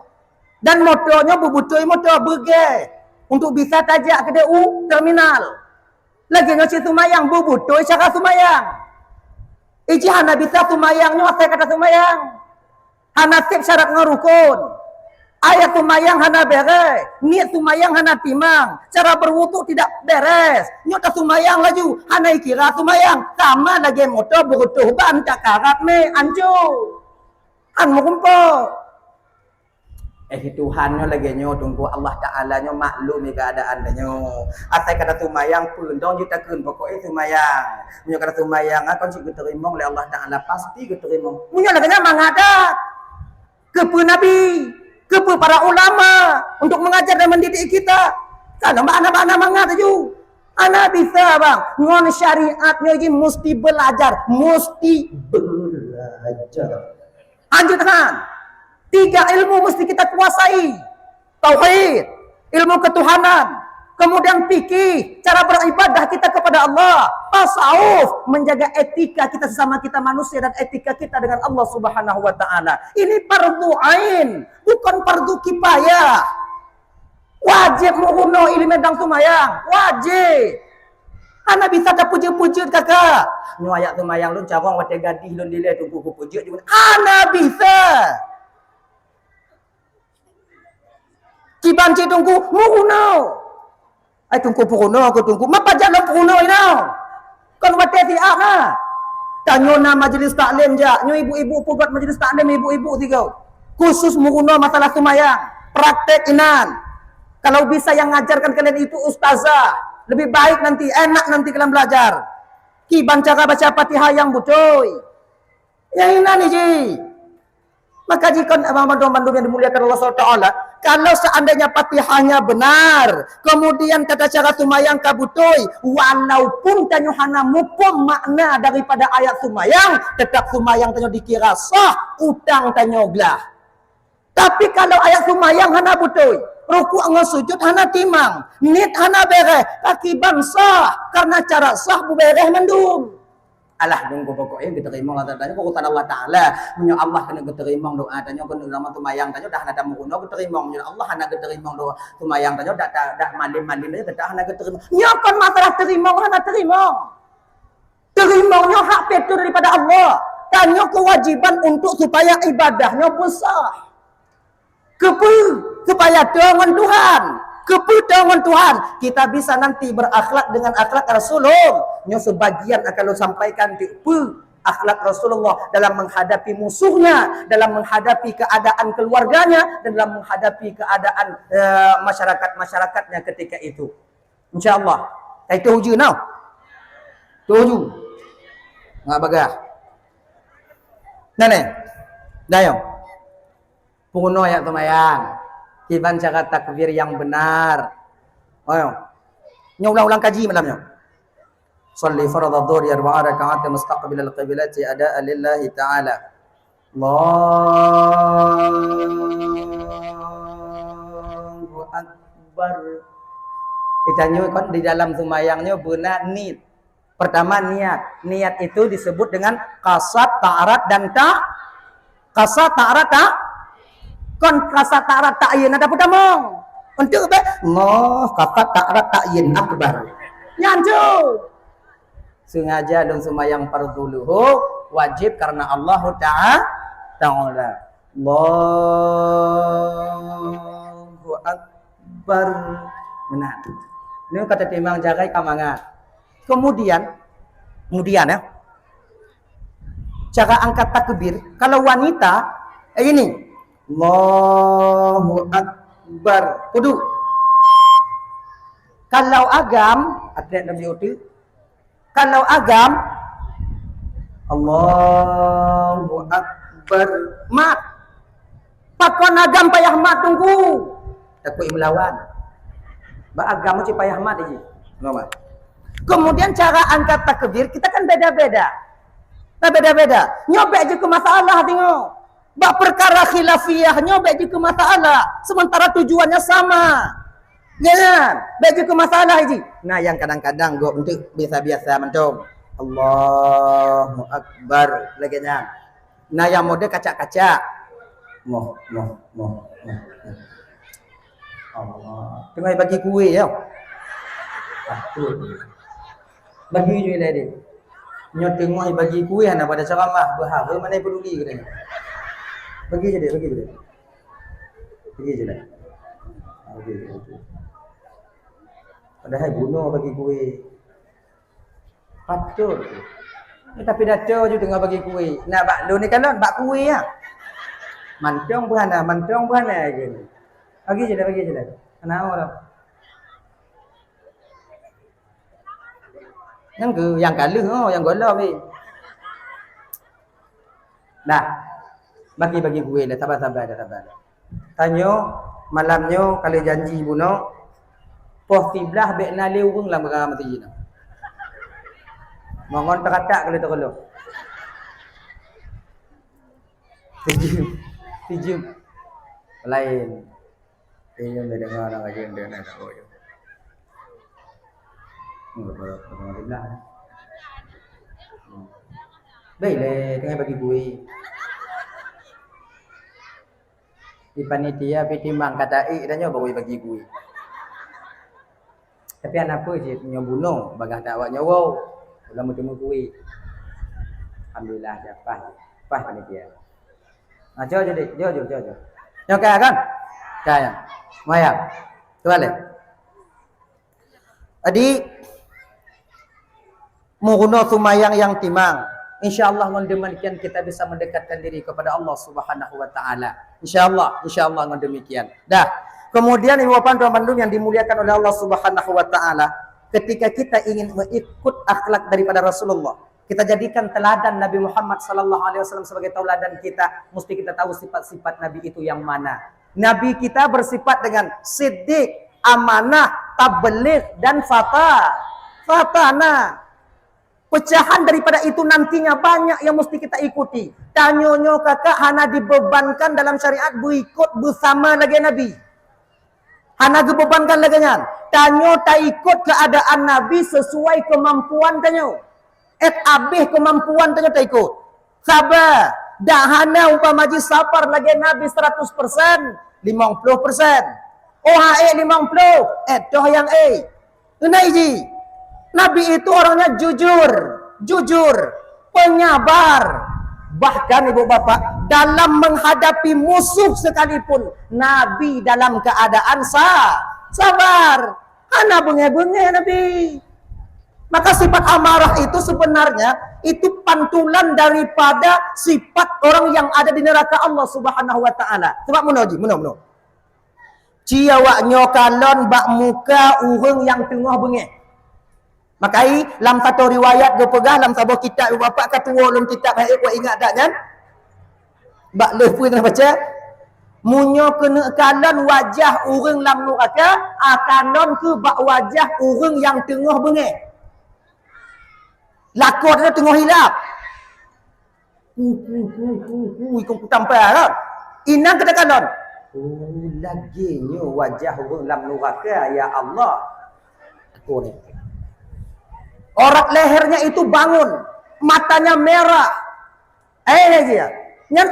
Dan motornya bubutui motor berge untuk bisa tajak ke DU terminal. Lagi ngoci sumayang bubutui cara sumayang. Iji hana bisa sumayangnya saya kata sumayang. Hana sip syarat ngerukun. Ayat sumayang hana beres. Niat sumayang hana timang. Cara berwudu tidak beres. Nyota sumayang laju. Hana kira sumayang. Sama lagi motor butuh ban tak karat me anjur. An mau kumpul. Tuhannya lagi nyo tunggu Allah Ta'ala nyo maklum ni keadaan nyo. Asal kata sumayang pun dong juta kun pokoknya sumayang. Munyo kata sumayang akon sik diterima oleh Allah Ta'ala pasti diterima. Munyo lagi nya mangada. Kepu Nabi. Kepada para ulama untuk mengajar dan mendidik kita. Kalau anak-anak mengatakan anak bisa bang, ngon syariatnya ini mesti belajar, Lanjutkan. 3 ilmu mesti kita kuasai. Tauhid, ilmu ketuhanan, kemudian fikih, cara beribadah kita kepada Allah, tasawuf, menjaga etika kita sesama kita manusia dan etika kita dengan Allah Subhanahu wa taala. Ini fardu ain, bukan fardu kifayah. Wajib menguno ilmu dan tumayang, wajib. Ana bisa tak puji-puji kakak. Nu ayat tumayang lu cawang wate gadih lun dile tunggu ku puji di mana. Ana bisa. Kiban ci tunggu menguno. Ai tunggu puno aku tunggu. Mapa jalan puno ino. Kon wate ti ana. Tanyona majelis taklim ja, nyo ibu-ibu buat majelis taklim ibu-ibu tiga. Khusus menguno masalah tumayang, praktek inan. Kalau bisa yang ngajarkan kalian itu ustazah, lebih baik nanti, enak nanti kalian belajar. Ki cara baca Fatihah yang betul. Yang ini nih ji. Maka jika mandu yang dimuliakan Allah SWT, kalau seandainya Fatihahnya benar, kemudian tata cara tumayang kabutoi, walaupun tanyuhana mukum makna daripada ayat tumayang, tetap tumayang tanyo dikira sah, utang tanyo glah. Tapi kalau ayat tumayang hana butoi, ruku' dengan sujud hana timang, nit hana bereh, kaki bangsa karena cara sah bu bereh mendung. Alah nunggu pokoknya kita terima Allah tanya pokok Allah Taala menyo Allah kena terima doa tanya kena nama tumayang tanya dah ada mukuno terima menyo Allah hana terima doa tumayang tanya dah mandi tanya dah hana terima. Nyokon masalah terima hana terima. Terimanya hak betul daripada Allah. Tanya kewajiban untuk supaya ibadahnya besar. Supaya dengan Tuhan, dengan Tuhan kita bisa nanti berakhlak dengan akhlak Rasulullah. Nyo sebagian akan lo sampaikan di akhlak Rasulullah dalam menghadapi musuhnya, dalam menghadapi keadaan keluarganya, dan dalam menghadapi keadaan masyarakatnya ketika itu. Insyaallah. Itu uji now. Tuju. Nggak bagah. Nenek. Dayo. Puno ayat tumayang. Kiban cara takbir yang benar. Ayo. Nyo ulang-ulang kaji malamnya. Shalli fardhu dhuhri 4 rakaat mustaqbil al-qiblati adaan lillahi ta'ala. Allahu akbar. Ditanya kan di dalam tumayangnya benar niat. Pertama niat. Niat itu disebut dengan qasad, ta'arat dan qasad, ta'arat, kon kasat ta'arat ta'yin ada pertama. Untuk apa? Allah kasat ta'arat ta'yin akbar. Nyanju. Sengaja dan semayang fardhu luhur wajib karena Allah Ta'ala. Allahu akbar. Benar. Ini kata timang jagai kamangat. Kemudian ya. Cara angkat takbir kalau wanita ini Allahu akbar. Kudu. Kalau agam, atlet Nabi Uti. Kalau agam, Allahu akbar. Mat. Pakon agam payah mat tunggu. Takut melawan. Ba agam mesti payah mat aja. Normal. Kemudian cara angkat takbir kita kan beda-beda. Nah beda-beda. Nyobek je ke masalah tengok. Bak perkara khilafiyah nyobek je ke masalah. Sementara tujuannya sama. Jangan. Baik je ke masalah je. Nah yang kadang-kadang gua untuk biasa-biasa mencong. Allahu akbar. Lagi nya. Nah yang mode kacak-kacak. Moh. Allah. Tengah bagi kue ya. Bagi je tadi. Nyo tengok bagi kue hana pada ceramah berhara mana peduli katanya. Bagi je dia. Bagi je dah. Bagi. Padahal bunuh bagi kue. Patut. Tapi datang je tengah bagi kue. Nak bak lu ni kan bak kue ya. Mantong buhana je. Bagi je dah. Kenapa dah? Yang kalah yang golah weh. Nah, bagi kue dah sabar. Tanyo malamnya kalau janji buno poh kiblah bek na leung lah berang mati jina. Mongon teratak kalau terlalu. Tijim. Lain. Ini yang dengar orang aja yang dengar tak boleh. Enggak kiblah. Baiklah, tengah bagi gue. Di panitia pitimbang kata dan nyoba bagi gue. Tapi anak apa je nyobuno bagah dakwah nyowo. Ulah temu gue. Alhamdulillah dapat. Pas panitia. Nah, jauh. Nyoka kan? Kaya. Maya. Tu balik. Adi mengguno sumayang yang timang. InsyaAllah dengan demikian kita bisa mendekatkan diri kepada Allah Subhanahu wa taala. InsyaAllah dengan demikian. Dah. Kemudian Ibu Bapak Tuan Bandung yang dimuliakan oleh Allah Subhanahu wa taala, ketika kita ingin mengikut akhlak daripada Rasulullah, kita jadikan teladan Nabi Muhammad sallallahu alaihi wasallam sebagai tauladan kita, mesti kita tahu sifat-sifat Nabi itu yang mana. Nabi kita bersifat dengan siddiq, amanah, tabligh dan fatana. Pecahan daripada itu nantinya banyak yang mesti kita ikuti. Tanyonyo kakak hana dibebankan dalam syariat berikut bersama lagi Nabi. Hana dibebankan lagi nyan. Tanyo tak ikut keadaan Nabi sesuai kemampuan tanyo. Abih kemampuan tanyo tak ikut. Sabar. Dah hana umpamaji sabar lagi Nabi 100%, 50%. Oh hae 50. Toh yang Unaiji. Nabi itu orangnya jujur, penyabar. Bahkan ibu bapak, dalam menghadapi musuh sekalipun, Nabi dalam keadaan sabar. Hana bengeh-bengeh Nabi. Maka sifat amarah itu sebenarnya itu pantulan daripada sifat orang yang ada di neraka Allah Subhanahu wa taala. Sebab munoji, muno. Ciawak nyokalon bak muka urang yang tengah bengeh. Makai lam satu riwayat go pegah lam sabo kitab bapak ketua ulun kitab hai ko ingat tak kan? Bak lepu tengah baca. Munyo kena kalan wajah urang lam neraka, akanon ke bak wajah urang yang tengah bengeh. Lakon dia tengah hilap. Ikut tampar kan? Inang kata kanon. Oh laginya wajah urang lam neraka ya Allah. Aku ni. Orat lehernya itu bangun, matanya merah. Dia. Nyan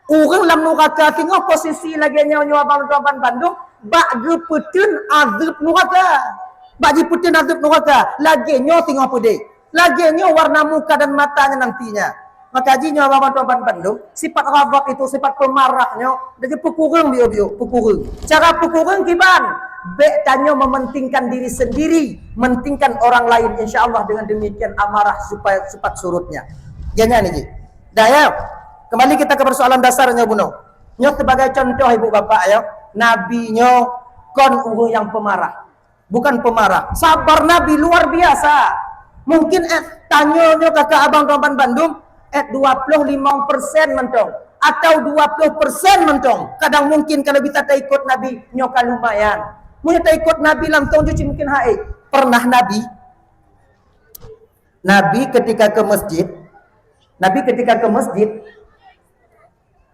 urang lam neraka tengok posisi lagi nyawa abang Bandung, bak gepetun azab neraka. Bak gepetun azab neraka, lagi nyawa tengok pedih. Lagi nyawa warna muka dan matanya nantinya. Maka jinya abang Bandung, sifat rabak itu sifat pemarahnya, jadi pekurang bio-bio, pekurang. Cara pekurang kiban. Bek tanya mementingkan diri sendiri, mementingkan orang lain, insyaAllah dengan demikian amarah supaya cepat surutnya. Jangan ini. Dah ya. Kembali kita ke persoalan dasarnya buno. Nyo sebagai contoh ibu bapak ya, Nabi nyo kon urang yang pemarah. Bukan pemarah. Sabar Nabi luar biasa. Mungkin tanya nyo kakak abang Tuan Bandung 25% mentong atau 20% mentong. Kadang mungkin kalau kita tak ikut Nabi nyoka lumayan. Mungkin tak ikut Nabi lam tahun cuci mungkin haid. Pernah Nabi ketika ke masjid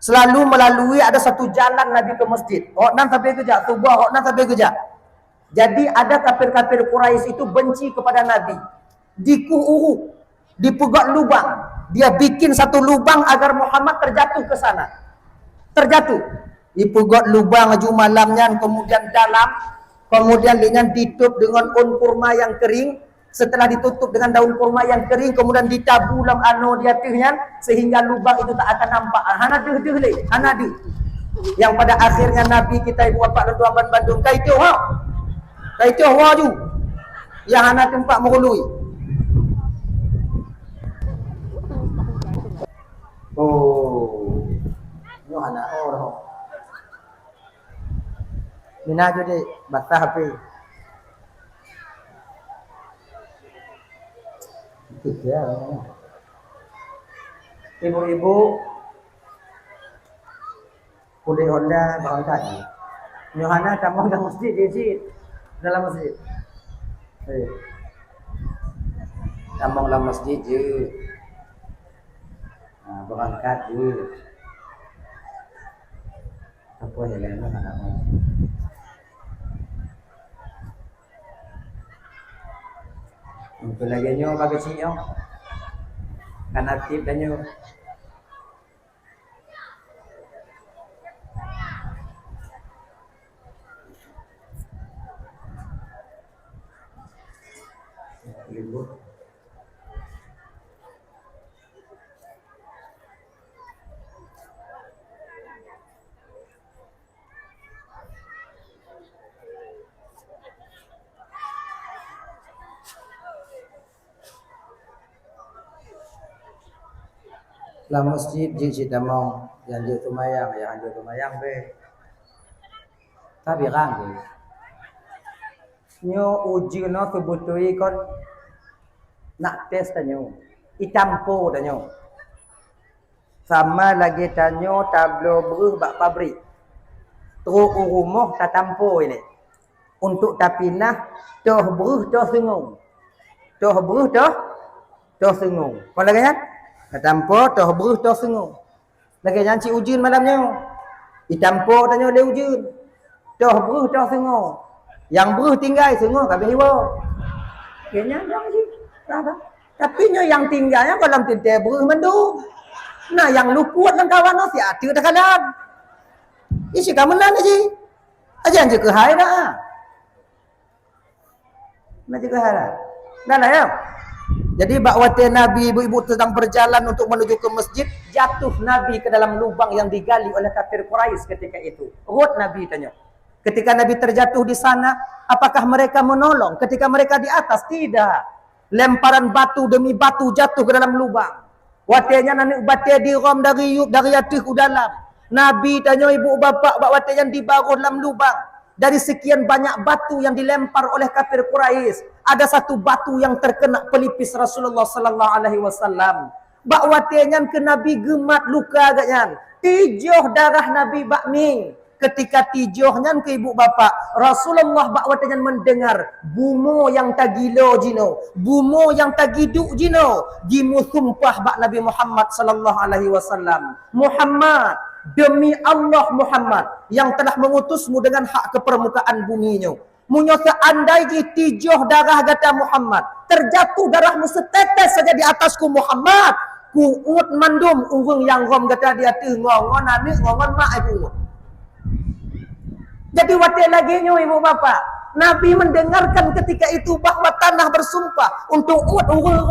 selalu melalui ada satu jalan Nabi ke masjid. Nan sampai kerja, subuh nan sampai kerja. Jadi ada kafir-kafir Quraisy itu benci kepada Nabi. Dikuuru, dipegak lubang. Dia bikin satu lubang agar Muhammad terjatuh ke sana. Terjatuh. Dipegak lubang aju malamnya, kemudian dalam, kemudian dengan ditutup dengan daun kurma yang kering. Setelah ditutup dengan daun kurma yang kering, kemudian ditabu dalam anu dia tuhnya, sehingga lubang itu tak akan nampak. Hana deh. Yang pada akhirnya Nabi kita ibu bapak dan tuan Bandung kaitu ju. Yang hana tempat merului. Oh. Yo hana orang. Mina je dek basah HP. Ya. Ibu-ibu Kuda Honda berangkat. Yohana tambah dalam masjid je. Dalam masjid. Tambah dalam masjid je. Berangkat je. Apa yang lain nak nak mau. Untuk lagi nyo bagi cio. Kan aktif dan nyo. Libur. Lah masjid je cerita mau yang je tumayang yang je tumayang be. Tapi rang be. Nyo uji no kebutui kon nak tes tanyo. Itampo tanyo. Sama lagi tanyo tablo beruh bak pabrik. Terus rumah tak tampo ini. Untuk tapinah toh beruh toh sengung. Toh beruh toh sengung. Kau lagi kan? Tampo toh beruh toh sengung. Lagi jangan cik ujun malamnya. Itampo tanyo dia ujun. Toh beruh toh sengung. Yang beruh tinggal sengung kabeh hiwa. Kayaknya jangan sih. Tapi nyo yang tinggalnya dalam tintai beruh mendung. Nah yang lu kuat dan kawan no si ada dah kalan. Isi kamu nan aja. Aja je ke hai dah. Nak je ke hai dah. Dah lah ya. Jadi bakwati Nabi ibu-ibu sedang berjalan untuk menuju ke masjid, jatuh Nabi ke dalam lubang yang digali oleh kafir Quraisy ketika itu. Ruat Nabi tanya. Ketika Nabi terjatuh di sana, apakah mereka menolong? Ketika mereka di atas, tidak. Lemparan batu demi batu jatuh ke dalam lubang. Watinya nanik batia diram dari atas ke dalam. Nabi tanya ibu bapa watinya di bawah dalam lubang. Dari sekian banyak batu yang dilempar oleh kafir Quraisy, ada satu batu yang terkena pelipis Rasulullah sallallahu alaihi wasallam. Bak watinya ke Nabi gemat luka agaknya. Tijoh darah Nabi bakming. Ketika tijohnya ke ibu bapa, Rasulullah bakwatnya mendengar bumo yang tagilo jino, bumo yang tagiduk jino, jimu sumpah bak Nabi Muhammad sallallahu alaihi wasallam. Muhammad, demi Allah Muhammad yang telah mengutusmu dengan hak ke permukaan buminya. Munyo seandai tijoh darah kata Muhammad, terjatuh darahmu setetes saja di atasku Muhammad, kuut mandum urung yang rom kata dia tu ngongon anik ngongon mak ibu. Jadi waktu lagi nyo ibu bapa, Nabi mendengarkan ketika itu bahawa tanah bersumpah untuk uat urung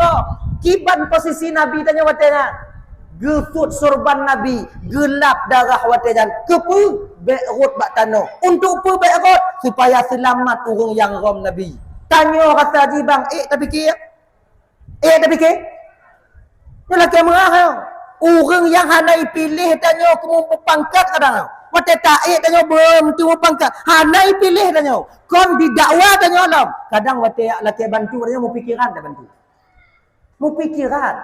kiban posisi Nabi tanya watenya. Gefut surban Nabi, gelap darah watenya. Kepu be'rut bak tanah. Untuk pu be'rut supaya selamat urung yang rom Nabi. Tanya kata jibang, tapi ke? Tapi ke? Ni laki merah. Urang yang hanai pilih tanya kamu pangkat kadang. Wate taik tanya belum tu pangkat. Hanai pilih tanya. Kon didakwa tanya alam. Kadang wate laki bantu tanya mau pikiran dah bantu. Mau pikiran.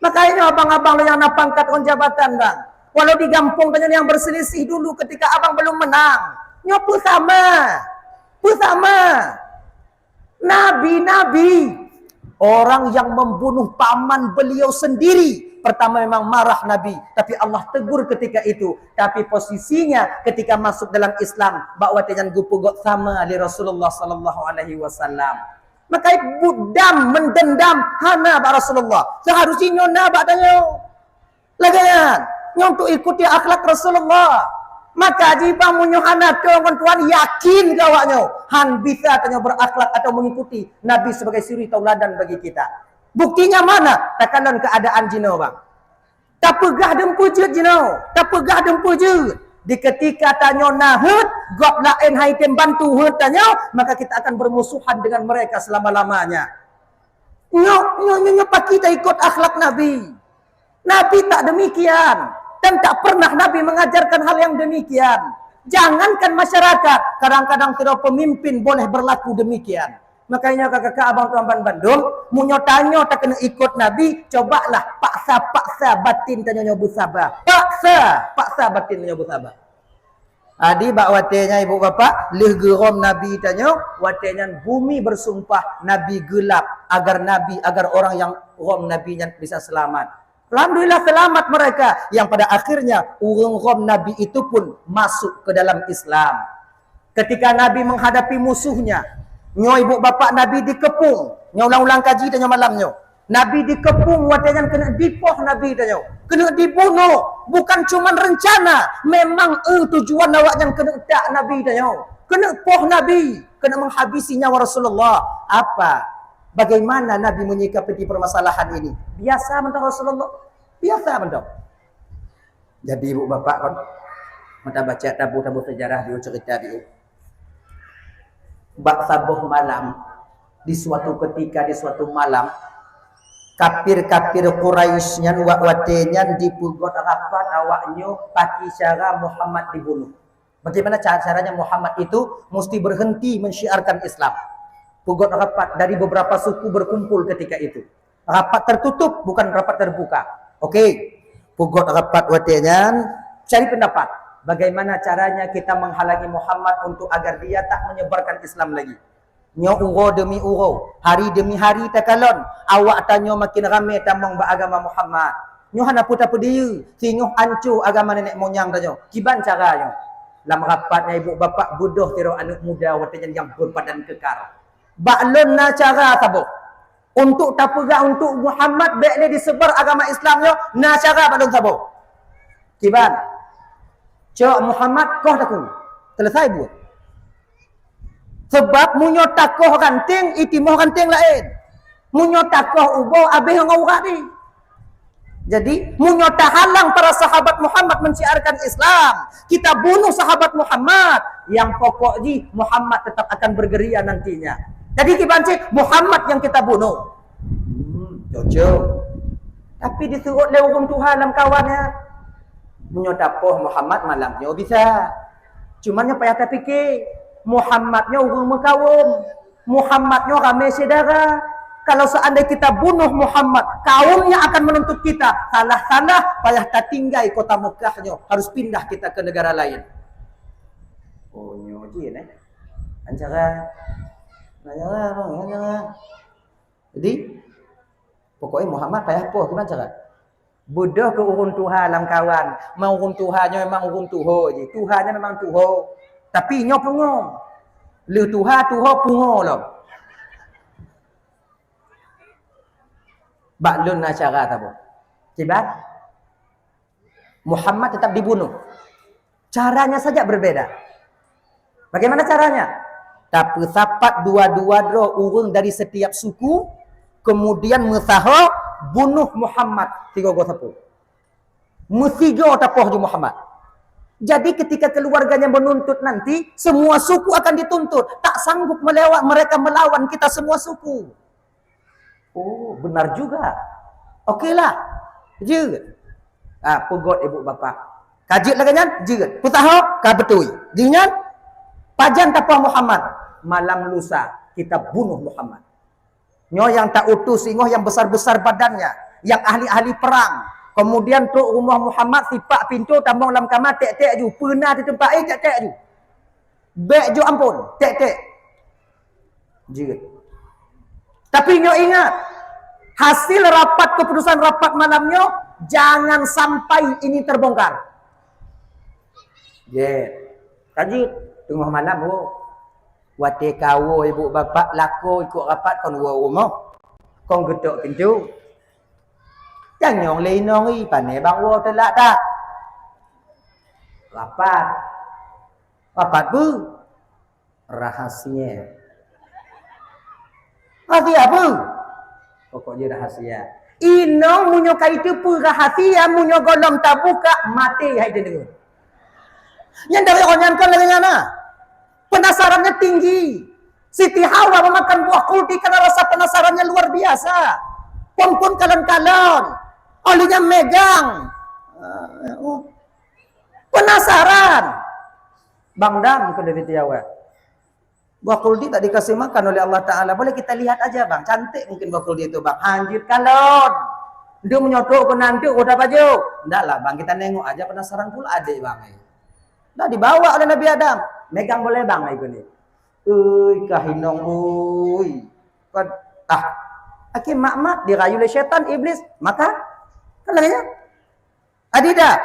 Makanya abang-abang yang nak pangkat on jabatan bang. Walau di kampung tanya yang berselisih dulu ketika abang belum menang. Nyopu sama. Pu sama. Nabi-nabi. Orang yang membunuh paman beliau sendiri. Pertama memang marah Nabi. Tapi Allah tegur ketika itu. Tapi posisinya ketika masuk dalam Islam. Bahawa dengan gupugot sama di Rasulullah sallallahu alaihi wasallam. Maka budam mendendam hana ba Rasulullah. Seharusnya nyona ba tanya. Lagian. Untuk ikuti akhlak Rasulullah. Maka jika menyuhana tuan yakin gawaknya han bisa tanya berakhlak atau mengikuti Nabi sebagai suri tauladan bagi kita. Buktinya mana? Tekanan keadaan jino bang. Tak pegah dempujud jino. Tak pegah dempujud. Di ketika tanya nahut, gop lain hai tem bantu hut tanya, maka kita akan bermusuhan dengan mereka selama-lamanya. Nyo pak kita ikut akhlak Nabi. Nabi tak demikian. Dan tak pernah Nabi mengajarkan hal yang demikian. Jangankan masyarakat, kadang-kadang tidak pemimpin boleh berlaku demikian. Makanya kakak abang tuan Bandung, munyo tanyo tak kena ikut Nabi, cobalah paksa batin tanyo bersabar. Paksa batin tanyo bersabar. Adi bak watenya ibu bapa, leh gerom Nabi tanyo, watenya bumi bersumpah Nabi gelap agar orang yang rom Nabi nya bisa selamat. Alhamdulillah selamat mereka yang pada akhirnya orang rom Nabi itu pun masuk ke dalam Islam. Ketika Nabi menghadapi musuhnya, nyo ibu bapa Nabi dikepung, nyo ulang-ulang kaji tanyo malamnyo. Nabi dikepung, watenya kena dipoh Nabi tanyo. Kena dibunuh, bukan cuma rencana, memang tujuan awaknya kena tak Nabi tanyo. Kena poh Nabi, kena menghabisi nyawa Rasulullah. Apa? Bagaimana Nabi menyikapi permasalahan ini? Biasa mentah Rasulullah. Biasa mentah. Jadi ibu bapa kan, mata baca tabu-tabu sejarah di cerita di bak sabuh malam, di suatu ketika, di suatu malam, kafir-kafir Quraisynya watenya dipugot rapat awaknyo paki cara Muhammad dibunuh. Bagaimana caranya Muhammad itu mesti berhenti mensyiarkan Islam. Pugot rapat dari beberapa suku berkumpul ketika itu. Rapat tertutup, bukan rapat terbuka. Okey. Pugot rapat watenya cari pendapat. Bagaimana caranya kita menghalangi Muhammad untuk agar dia tak menyebarkan Islam lagi. Nyo uro demi uro, hari demi hari takalon, awak tanyo makin ramai tamang beragama Muhammad. Nyo hana puta dia, singoh hancur agama nenek moyang tanyo. Kiban caranya? Dalam rapatnya ibu bapa bodoh tiro anak muda watenya yang berbadan kekar. Baklon na cara tabuk. Untuk tapega untuk Muhammad baik dia disebar agama Islamnya, na cara baklon tabuk. Kiban. Cok Muhammad koh takun. Selesai buat. Sebab munyo takoh ranting, itimoh ranting lain. Munyo takoh ubo abih ngaurat ni. Jadi, munyo tahalang para sahabat Muhammad menciarkan Islam. Kita bunuh sahabat Muhammad. Yang pokok ji, Muhammad tetap akan bergeria nantinya. Jadi kibanci, Muhammad yang kita bunuh. Cocok. Tapi disuruh oleh orang Tuhan dalam kawannya. Munyo tapoh Muhammad malamnya bisa. Cumannya payah tak fikir. Muhammadnya orang mekawum. Muhammadnya ramai saudara. Kalau seandainya kita bunuh Muhammad, kaumnya akan menuntut kita. Salah-salah, payah tak tinggal kota Mekahnya. Harus pindah kita ke negara lain. Oh, nyoji ni. Ancara. Jadi, pokoknya Muhammad payah apa? Gimana cara? Bodoh ke urun Tuhan dalam kawan. Mau urun Tuhannya memang urun Tuhan je. Tuhannya memang Tuhan. Tapi nyo pungo. Le Tuhan pungo lah. Baklun na cara tahu. Sebab Muhammad tetap dibunuh. Caranya saja berbeda. Bagaimana caranya? Tapi sapat dua-dua urung dari setiap suku, kemudian musaho bunuh Muhammad. Tiga go sapu. Musigo tapoh di Muhammad. Jadi ketika keluarganya menuntut nanti, semua suku akan dituntut. Tak sanggup mereka melawan kita semua suku. Oh, benar juga. Okeylah. Je. Pugot ibu bapa. Kajit lah kanyan? Je. Putaho ka betul. Jingan pajan tapah Muhammad. Malam lusa kita bunuh Muhammad. Nyo yang tak utuh singoh yang besar-besar badannya, yang ahli-ahli perang. Kemudian tu rumah Muhammad sipak pintu tambang dalam kamar tek-tek ju. Pernah di tempat tek-tek ju. Bek ju ampun, tek-tek. Je. Tapi nyo ingat, hasil rapat keputusan rapat malamnya, jangan sampai ini terbongkar. Kaji tengah malam wo. Wate kawo ibu bapa lako ikut rapat kon wo rumah. Kon getok pintu. Yang nyong lenong i pane bang wo telak tak. Rapat bu. Rahasia. Rahasia apa? Pokoknya rahasia. Ino munyo kaitu pun rahasia, munyo golong tak buka, mati hai dia dengar. Yang dari orang kan lagi mana? Penasarannya tinggi. Siti Hawa memakan buah kulti karena rasa penasarannya luar biasa. Pun kalon-kalon. Olinya megang. Penasaran. Bang Dam ke dari Tiawa. Buah kuldi tak dikasih makan oleh Allah Ta'ala. Boleh kita lihat aja bang. Cantik mungkin buah kuldi itu bang. Anjir kalon. Dia menyodok ke nanti udah baju. Enggak lah bang. Kita nengok aja penasaran pula adik bang. Dah dibawa oleh Nabi Adam. Megang boleh bang itu nih. Kahinong Kau akhir mak dirayu oleh syaitan iblis. Maka kan lagi Adida.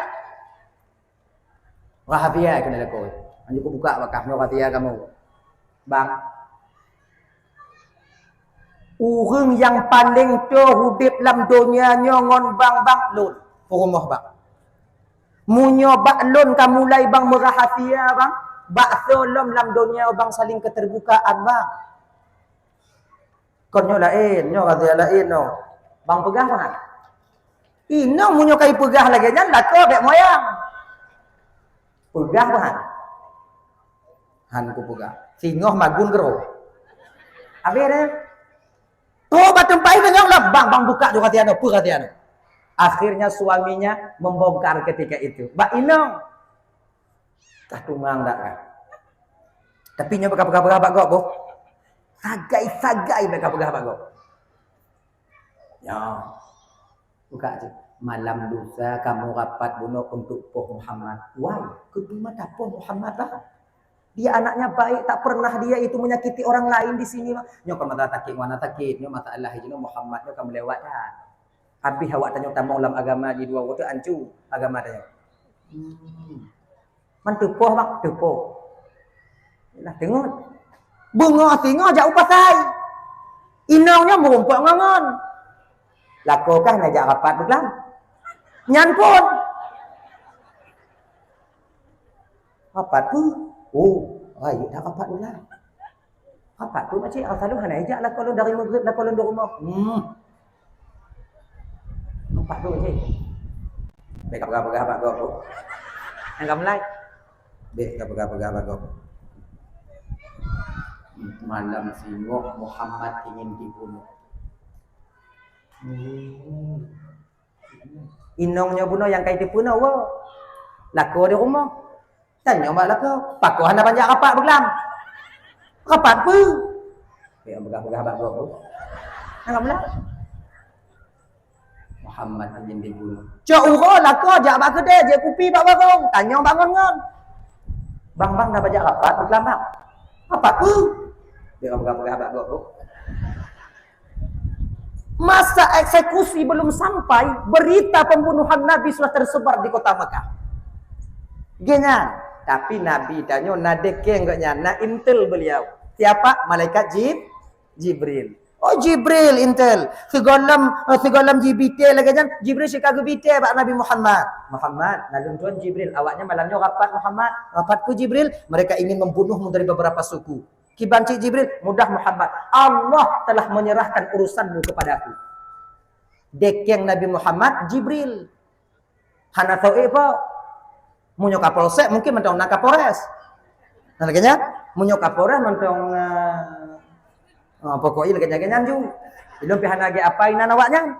Rahasia kena lekoi. Anjir aku buka bakah rahasia kamu. Bang, orang yang paling hidup dalam dunia nyon bang lun rumah bang. Munyo bak lun kan mulai bang merahasia bang. Bak solom dalam dunia bang saling keterbukaan bang. Konyo lain, nyo rahasia lain no. Bang pegah bang. Ino munyo kai pegah lagi jan lako bek moyang. Pegah bang. Han ku pegah. Singoh magun gero. Habis dia. Tuh batu pai dengan lah. Bang buka tu katiano, pu katiano. Akhirnya suaminya membongkar ketika itu. Mbak Inong. Tak tumang dak kan. Tapi nya pegah-pegah bak gok. Sagai pegah-pegah bak gok. Ya. Buka aja. Malam lusa kamu rapat bunuh untuk Poh Muhammad. Wah, kedua tak Poh Muhammad lah. Dia anaknya baik, tak pernah dia itu menyakiti orang lain di sini. Nyo kan mata takik, mana takik, nyo masalah hijau Muhammad nyo kamu lewat dah. Habis awak tanya tamu dalam agama di dua waktu ancu agama tanya. Man tepoh bang, tepoh. Nah tengok. Bunga tengok ajak upasai. Inongnya merumpuk ngangon. Lakokah ngajak rapat belam. Nyan pun. Rapat tu. Ayo dah rapat dulu lah. Rapat tu macam selalu hanya ajak lah kalau dari maghrib lah kalau dari rumah. Rapat tu macam. Baik pegah-pegah abang kau. Yang mulai. Baik pegah-pegah abang kau. Malam singok Muhammad ingin dibunuh. Inongnya bunuh yang kait dibunuh. Lako di rumah. Tanya mak kau, pakuh anda banyak rapat bergelam. Rapat apa? Ya, begah-begah abang kau. Angkat belah. Muhammad ingin dibunuh. Cok urut lah kau, ajak abang kedai, je kupi bak barong. Tanya bangun ngon. Bang dah banyak rapat bergelam bang. Rapat apa? Dia begah-begah abang kau. Masa eksekusi belum sampai, berita pembunuhan Nabi sudah tersebar di kota Mekah. Genya. Tapi Nabi tanya nadeke enggaknya na intel beliau. Siapa? Malaikat Jibril. Oh Jibril intel. Segolam JBT lagi kan. Jibril sikagu BT bak Nabi Muhammad. Muhammad, nalun tuan Jibril. Awaknya malamnya rapat Muhammad. Rapatku Jibril, mereka ingin membunuhmu dari beberapa suku. Kibanci Jibril, mudah Muhammad. Allah telah menyerahkan urusanmu kepadaku. Dekeng Nabi Muhammad Jibril. Hana tahu apa? Munyo kapolsek mungkin mentong nak kapolres. Nah laganya munyo kapolres mentong pokoknya laganya ju. Belum pihan lagi apa ina awaknya.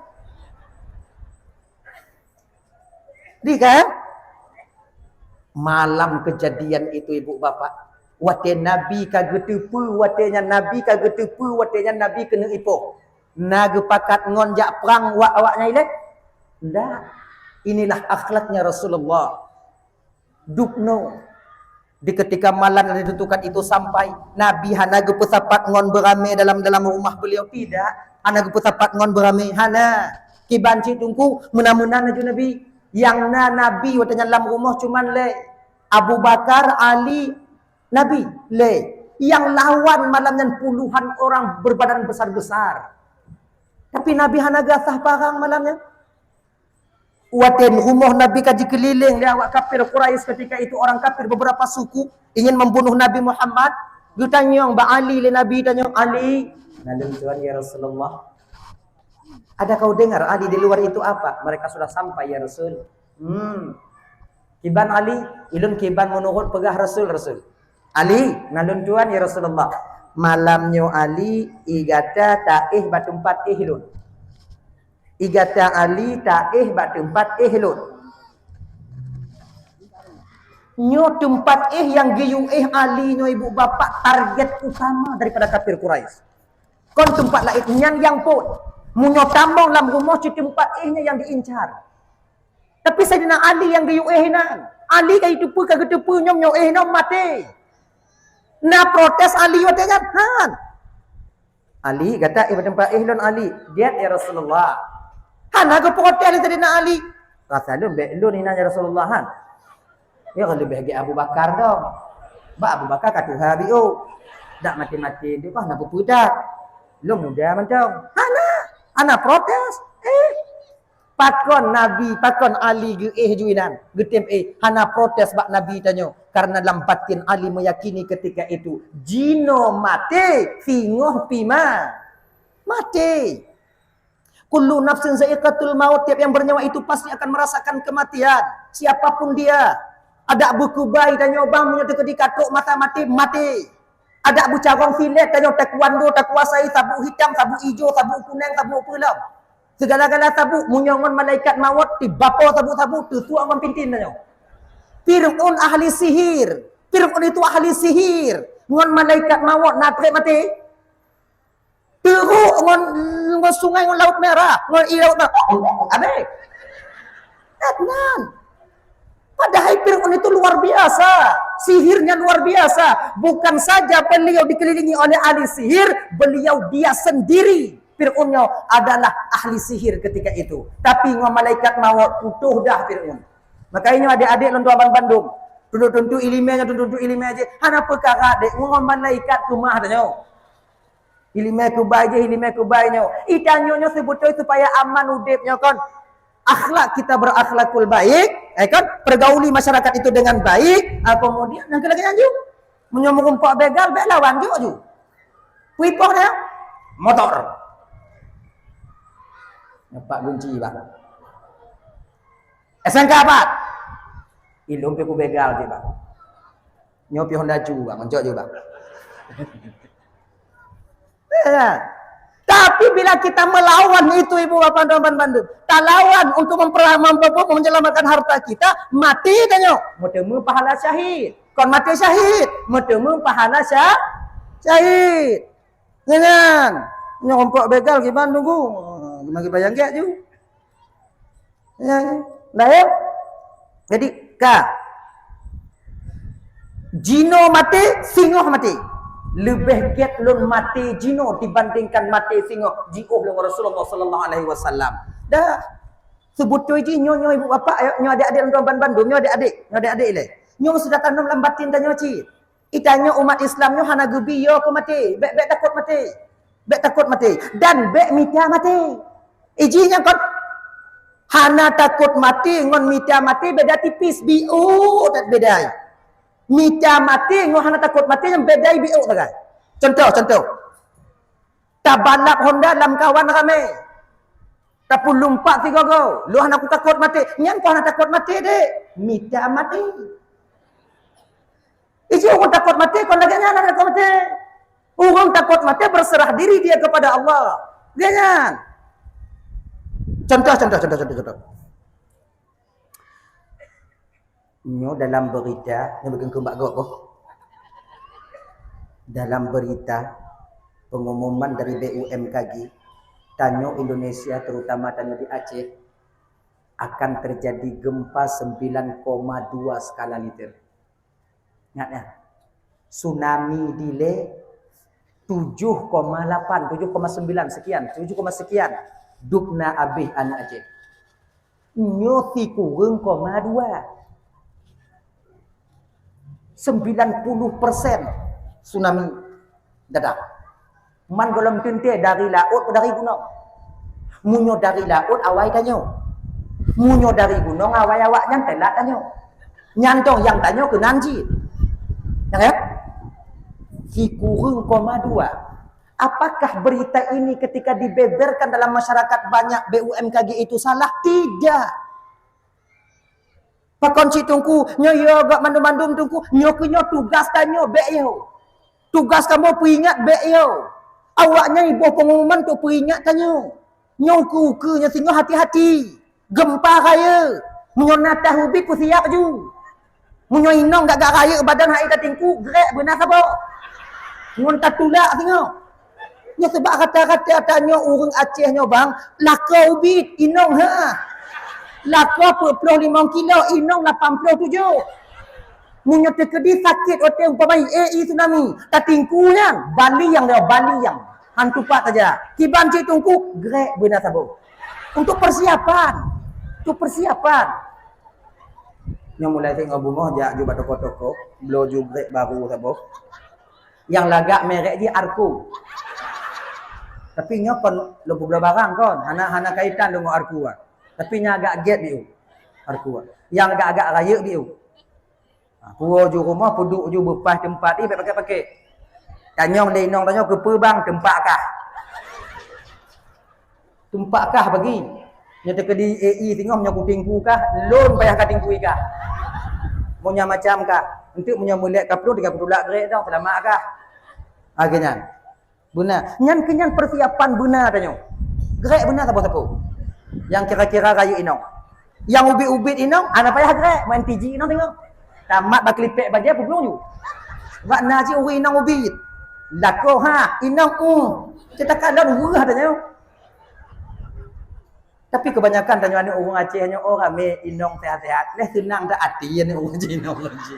Di kan malam kejadian itu ibu bapak. Wate Nabi kagetepu, watenya Nabi kagetepu, watenya Nabi kena ipoh. Naga pakat ngonjak perang awaknya ile. Ndak. Inilah akhlaknya Rasulullah. Dukno di ketika malam yang ditentukan itu sampai Nabi hana gepesapat ngon beramai dalam rumah beliau tidak hana gepesapat ngon beramai hana kibanci tungku menamuna naju Nabi yang Nabi watanya dalam rumah cuman le Abu Bakar Ali Nabi le yang lawan malamnya puluhan orang berbadan besar-besar tapi Nabi hana gasah parang malamnya. Waten rumah Nabi kaji keliling dia awak kafir Quraisy ketika itu orang kafir beberapa suku ingin membunuh Nabi Muhammad. Dia tanya Mbak Ali le Nabi tanya Ali. Nabi tuan ya Rasulullah. Ada kau dengar Ali di luar itu apa? Mereka sudah sampai ya Rasul. Kiban Ali, ilun kiban menurut pegah Rasul. Ali, nalun tuan ya Rasulullah. Malamnya Ali igata taih batu 4 ilun. Igata Ali taih bak tempat ihlun. Nyo tempat yang giyuh ali nyo ibu bapa target utama daripada kafir Quraisy. Kon tempat lain yang pun munyo tambang dalam rumah cu tempat yang diincar. Tapi Sayyidina Ali yang giyuh nan. Ali kai tepu ka tepu nyom nyo mati. Na protes Ali wate kan. Ali kata tempat lon Ali, dia ya Rasulullah. Han aku protes Sayyidina Ali. Kata lu lu ni nanya Rasulullah han. Ya kalau lebih Abu Bakar dong. Abu Bakar kata habiu. Dak mati-mati dia nak budak. Lu muda macam. Ana protes. Pakon Nabi, pakon Ali juinan. Getem hana protes bak Nabi tanyo. Karena dalam batin Ali meyakini ketika itu jino mati, singoh pima. Mati. Kullu nafsin za'iqatul maut, tiap yang bernyawa itu pasti akan merasakan kematian. Siapapun dia. Ada buku bayi tanya bang punya teka dikatuk mata mati mati. Ada bu carong silet tanya taekwondo tak kuasai sabuk hitam sabuk hijau sabuk kuning sabuk pulau. Segala-gala sabuk munyongon malaikat maut di bapo sabuk-sabuk tu suak orang pintin tanya. Fir'aun ahli sihir. Fir'aun itu ahli sihir. Ngon malaikat maut nak mati. Teruk ngon sungai ngon laut merah, ngon laut merah. Abe. Adnan. Padahal Fir'aun itu luar biasa. Sihirnya luar biasa. Bukan saja beliau dikelilingi oleh ahli sihir, beliau dia sendiri. Fir'aunnya adalah ahli sihir ketika itu. Tapi ngomong malaikat maut putuh dah Fir'aun. Makanya adik-adik lontuaban Bandung. Tunduk-tunduk ilimnya aja. Hana perkara adik ngomong malaikat rumah tanya. Ilimnya kubai nyo. Itanyo sebetulnya supaya aman udipnya kan. Akhlak kita berakhlakul baik, kan? Pergauli masyarakat itu dengan baik, kemudian yang lagi lanjut menyomong pak begal, bek lawan juga. Puipoh dia motor. Pak kunci bang. SNK apa? Ilum peku begal je bang. Nyopi Honda Ju bang, mencok juga bang. Tapi bila kita melawan itu ibu bapak dan Bandung, tak lawan untuk menyelamatkan harta kita, mati tanyo. Mutemu pahala syahid. Kon mati syahid, mutemu pahala syahid. Jangan nyompok begal di Bandung ku. Bagi bayang gak ju. Ya. Nah ya. Jadi jino mati, singoh mati. Lebih get lun mati jino dibandingkan mati singoh jiuh dengan Rasulullah sallallahu alaihi wasallam. Dah sebutoi ji nyo ibu bapa nyo adik-adik dalam Bandung nyo adik-adik le. Nyo sudah tanam dalam batin tanya ci. Itanya umat Islam nyo hana gebi yo ko mati. Bek takut mati. Bek takut mati dan bek mita mati. Ijinya kon hana takut mati ngon mita mati beda tipis biu tak bedai. Mita mati ngohana takut mati yang bedai biu tagai. Contoh. Tabalap Honda dalam kawan ramai. Tapi lumpat tiga go. Lu hana aku takut mati. Nyan kau hana takut mati dek. Mita mati. Isi orang takut mati kau lagi nyan takut mati. Orang takut mati berserah diri dia kepada Allah. Dia nyan. Contoh. Nyo dalam berita, ni bukan kembak gok. Dalam berita pengumuman dari BUMKG, tanyo Indonesia terutama tanyo di Aceh akan terjadi gempa 9,2 skala liter. Ingat ya? Tsunami delay 7,8, 7,9 sekian, 7, sekian. Dukna abih anak Aceh. Nyo ti kurang 0,2. 90% tsunami dadah. Man golem tente dari laut ke dari gunung. Munyo dari laut awai tanyo. Munyo dari gunung awai awaknya telat tanyo. Nyantong yang tanyo ke nanji. Ya kan? Si kurang 0,2. Apakah berita ini ketika dibeberkan dalam masyarakat banyak BUMKG itu salah? Tidak. Pakon si tungku nyo yo gak mandum-mandum tungku nyo tugas tanyo bek yo. Tugas kamu peringat bek yo. Awaknya ibu pengumuman tu peringat tanyo. Nyo ku nya singo hati-hati. Gempa kaya. Menyo natah ubi ku siap ju. Munyo inong gak raya badan hai ta tingku, grek benar sabo. Ngon tak tulak tengok. Nya sebab kata-kata tanya orang Aceh nyo bang, lakau ubit inong ha. Lakau 45 kilo, inong 87. Munyo terkedi sakit otak umpamai AI tsunami, tak tingku kan. Bali yang hantu pak saja. Kiban cik tungku grek benar sabo. Untuk persiapan. Yang mulai tengok bunga jak juga toko-toko, blow juga baru sabo. Yang lagak merek dia Arku. Tapi nya kon lupa bela barang kon, hana kaitan dengan Arku. Tapi nya agak get dia. Arku. Yang agak raya dia. Puo ju rumah puduk ju bepas tempat ni pakai. Tanyong lenong tanya ke bang tempat kah? Tempat kah bagi? Nya terkedi AI tengok nya kutingku kah? Loan payah ka tingku kah? Punya macam kah? Untuk punya mulai kaplu 30 lak grade dah selamat kah? Akhirnya. Benar. Kenyan persiapan benar tanya. Grade benar tak apa. Yang kira-kira raya inong. Yang ubit-ubit inong, ana payah grade, main TG inong tengok. Tamat bak klipek badia publong ju. Wak naji uri inong ubit. Lako ha, inong Kita kalah urah tanya. Tapi kebanyakan tanya ni orang Aceh hanya orang me inong sehat-sehat. Leh senang tak hati ni orang inong lagi.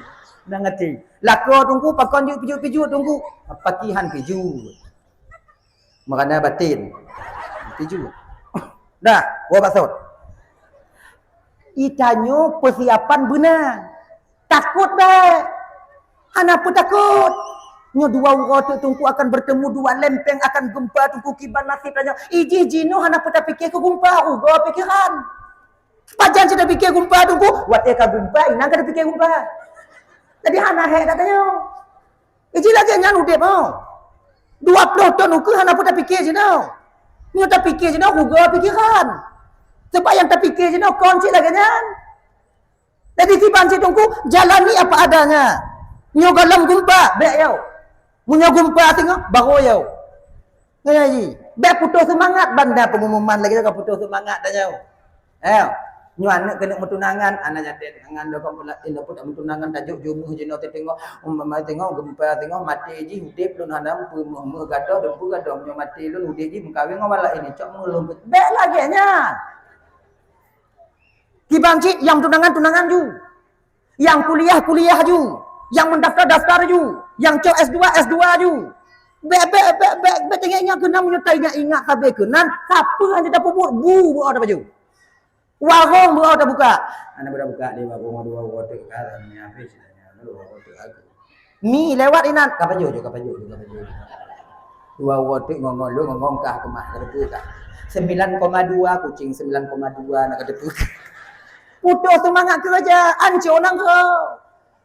Nang hati. Lako tunggu pakon ju piju tunggu. Pakihan piju. Makana batin. Piju. Dah, gua maksud. Itanyo persiapan benar. Takut dah. Anak pun takut. Nyo dua orang tu tungku akan bertemu, dua lempeng akan gempa tungku kiban nasib tanya. Iji jino anak pun tak fikir ke gempa. Gua pikiran. Pajan sudah fikir gempa tungku. Wate ka gempa, inang ka fikir gempa. Jadi anak hek tak tanya. Iji lagi nyan udep oh. 20 tahun ukur anak pun tak fikir jino. Nyo tak fikir jino, gua pikiran. Sebab yang tak fikir jino kunci lagi nyan. Jadi kiban si tungku jalani apa adanya. Nyo galam gempa, bek yau. Munyo gempa tengok baru yau. Ngaya ji. Bek putus semangat banda pengumuman lagi tak putus semangat dah yau. Nyo anak kena mentunangan, anak jadi tangan dah pula indah pun tak mentunangan tajuk jumuh jino tengok tengok gempa tengok mati ji hudip lun hanam pu mu gadoh dan pu gadoh nyo mati lun hudip ji mengkawin ngawala ini cok melum. Bek lagi nya. Kibanci yang tunangan ju. Yang kuliah ju. Yang mendaftar ju. Yang cok S2 ju. Bek tengoknya kena menyertai ingat kabeh kenan. Siapa hanya dapat bu ada baju. Warung buat dah buka. Anda dah buka di warung dua water kan ni habis dah. Dua water aku. Mi lewat inan kapaju. Dua water ngomong kah kemah kedepu kah. 9,2 kucing 9,2 nak kedepu. Putus semangat kerajaan cionang ke.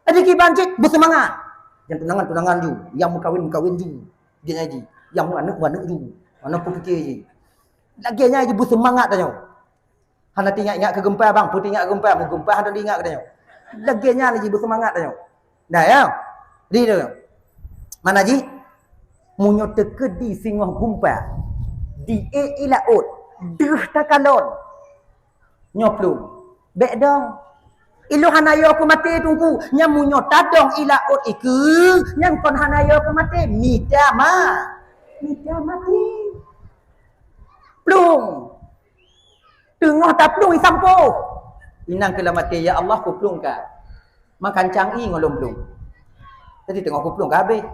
Ada kibancik bersemangat. Yang tunangan ju, yang berkahwin ju. Dia ngaji. Yang anak ju. Mana pun fikir je. Lagi nya je bersemangat tanya. Hana ingat ke gempa bang, putih ingat ke gempa, mau gempa hana ingat ke tanya. Lagi nya lagi bersemangat tanya. Dah ya. Di tu. Mana ji? Munyo terkedi singoh gempa. Di ilaut. Deh takalon. Nyoplung. Bek dong. Ilu hanayo aku mati tunggu. Nya munyo tadong ilaut iku. Yang kon hanayo aku mati. Mida mati. Plung. Tengah tak plung isampo. Inang kela mati ya Allah ku plung ka. Makan cangi ngolong plung. Jadi tengah ku plung ka habis.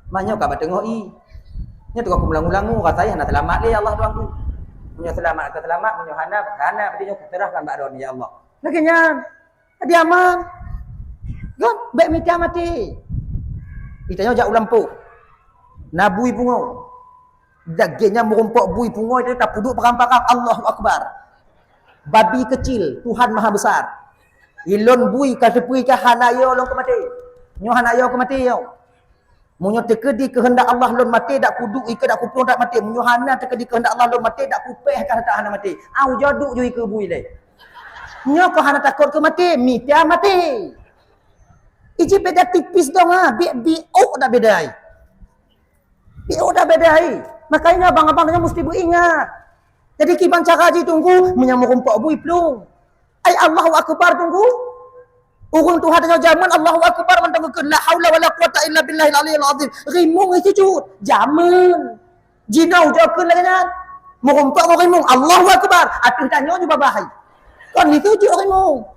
Manyo ka tengah i. Nya tengah ku ulang-ulang rasanya nak selamat le Allah tuanku. Munyo selamat ke selamat, munyo hana berarti ku terahkan bakdon ya Allah. Lagi nya adi aman. Kan baik mita mati. Itanya jak ulampu. Nabui pungo. Dagingnya merumpok bui pungo itu tak puduk perang-perang Allahu Akbar. Babi kecil, Tuhan Maha Besar. Ilon bui ka sepui ka hanayo long ke mati. Nyo hanayo ke mati yo. Munyo terkedi kehendak Allah lon mati dak kuduk ika dak kupung dak mati. Munyo hana terkedi kehendak Allah lon mati dak kupeh ka tak hana mati. Au jaduk ju ika bui le. Nyo ko hana takut ke mati, mita mati. Iji beda tipis dong bi dak bedai. Bi dak bedai. Makanya abang-abangnya mesti beringat. Jadi kiban cara haji tunggu menyamuk rumpok bui plung. Ai Allahu Akbar tunggu. Urang Tuhan tanya zaman Allahu Akbar mentangkan la haula wala quwata illa billahil aliyil azim. Rimung itu sujud. Zaman. Jinau jauhkan lagi kan. Merompak rimung. Allahu Akbar. Atuh tanya juga bahai. Kon itu sujud rimung.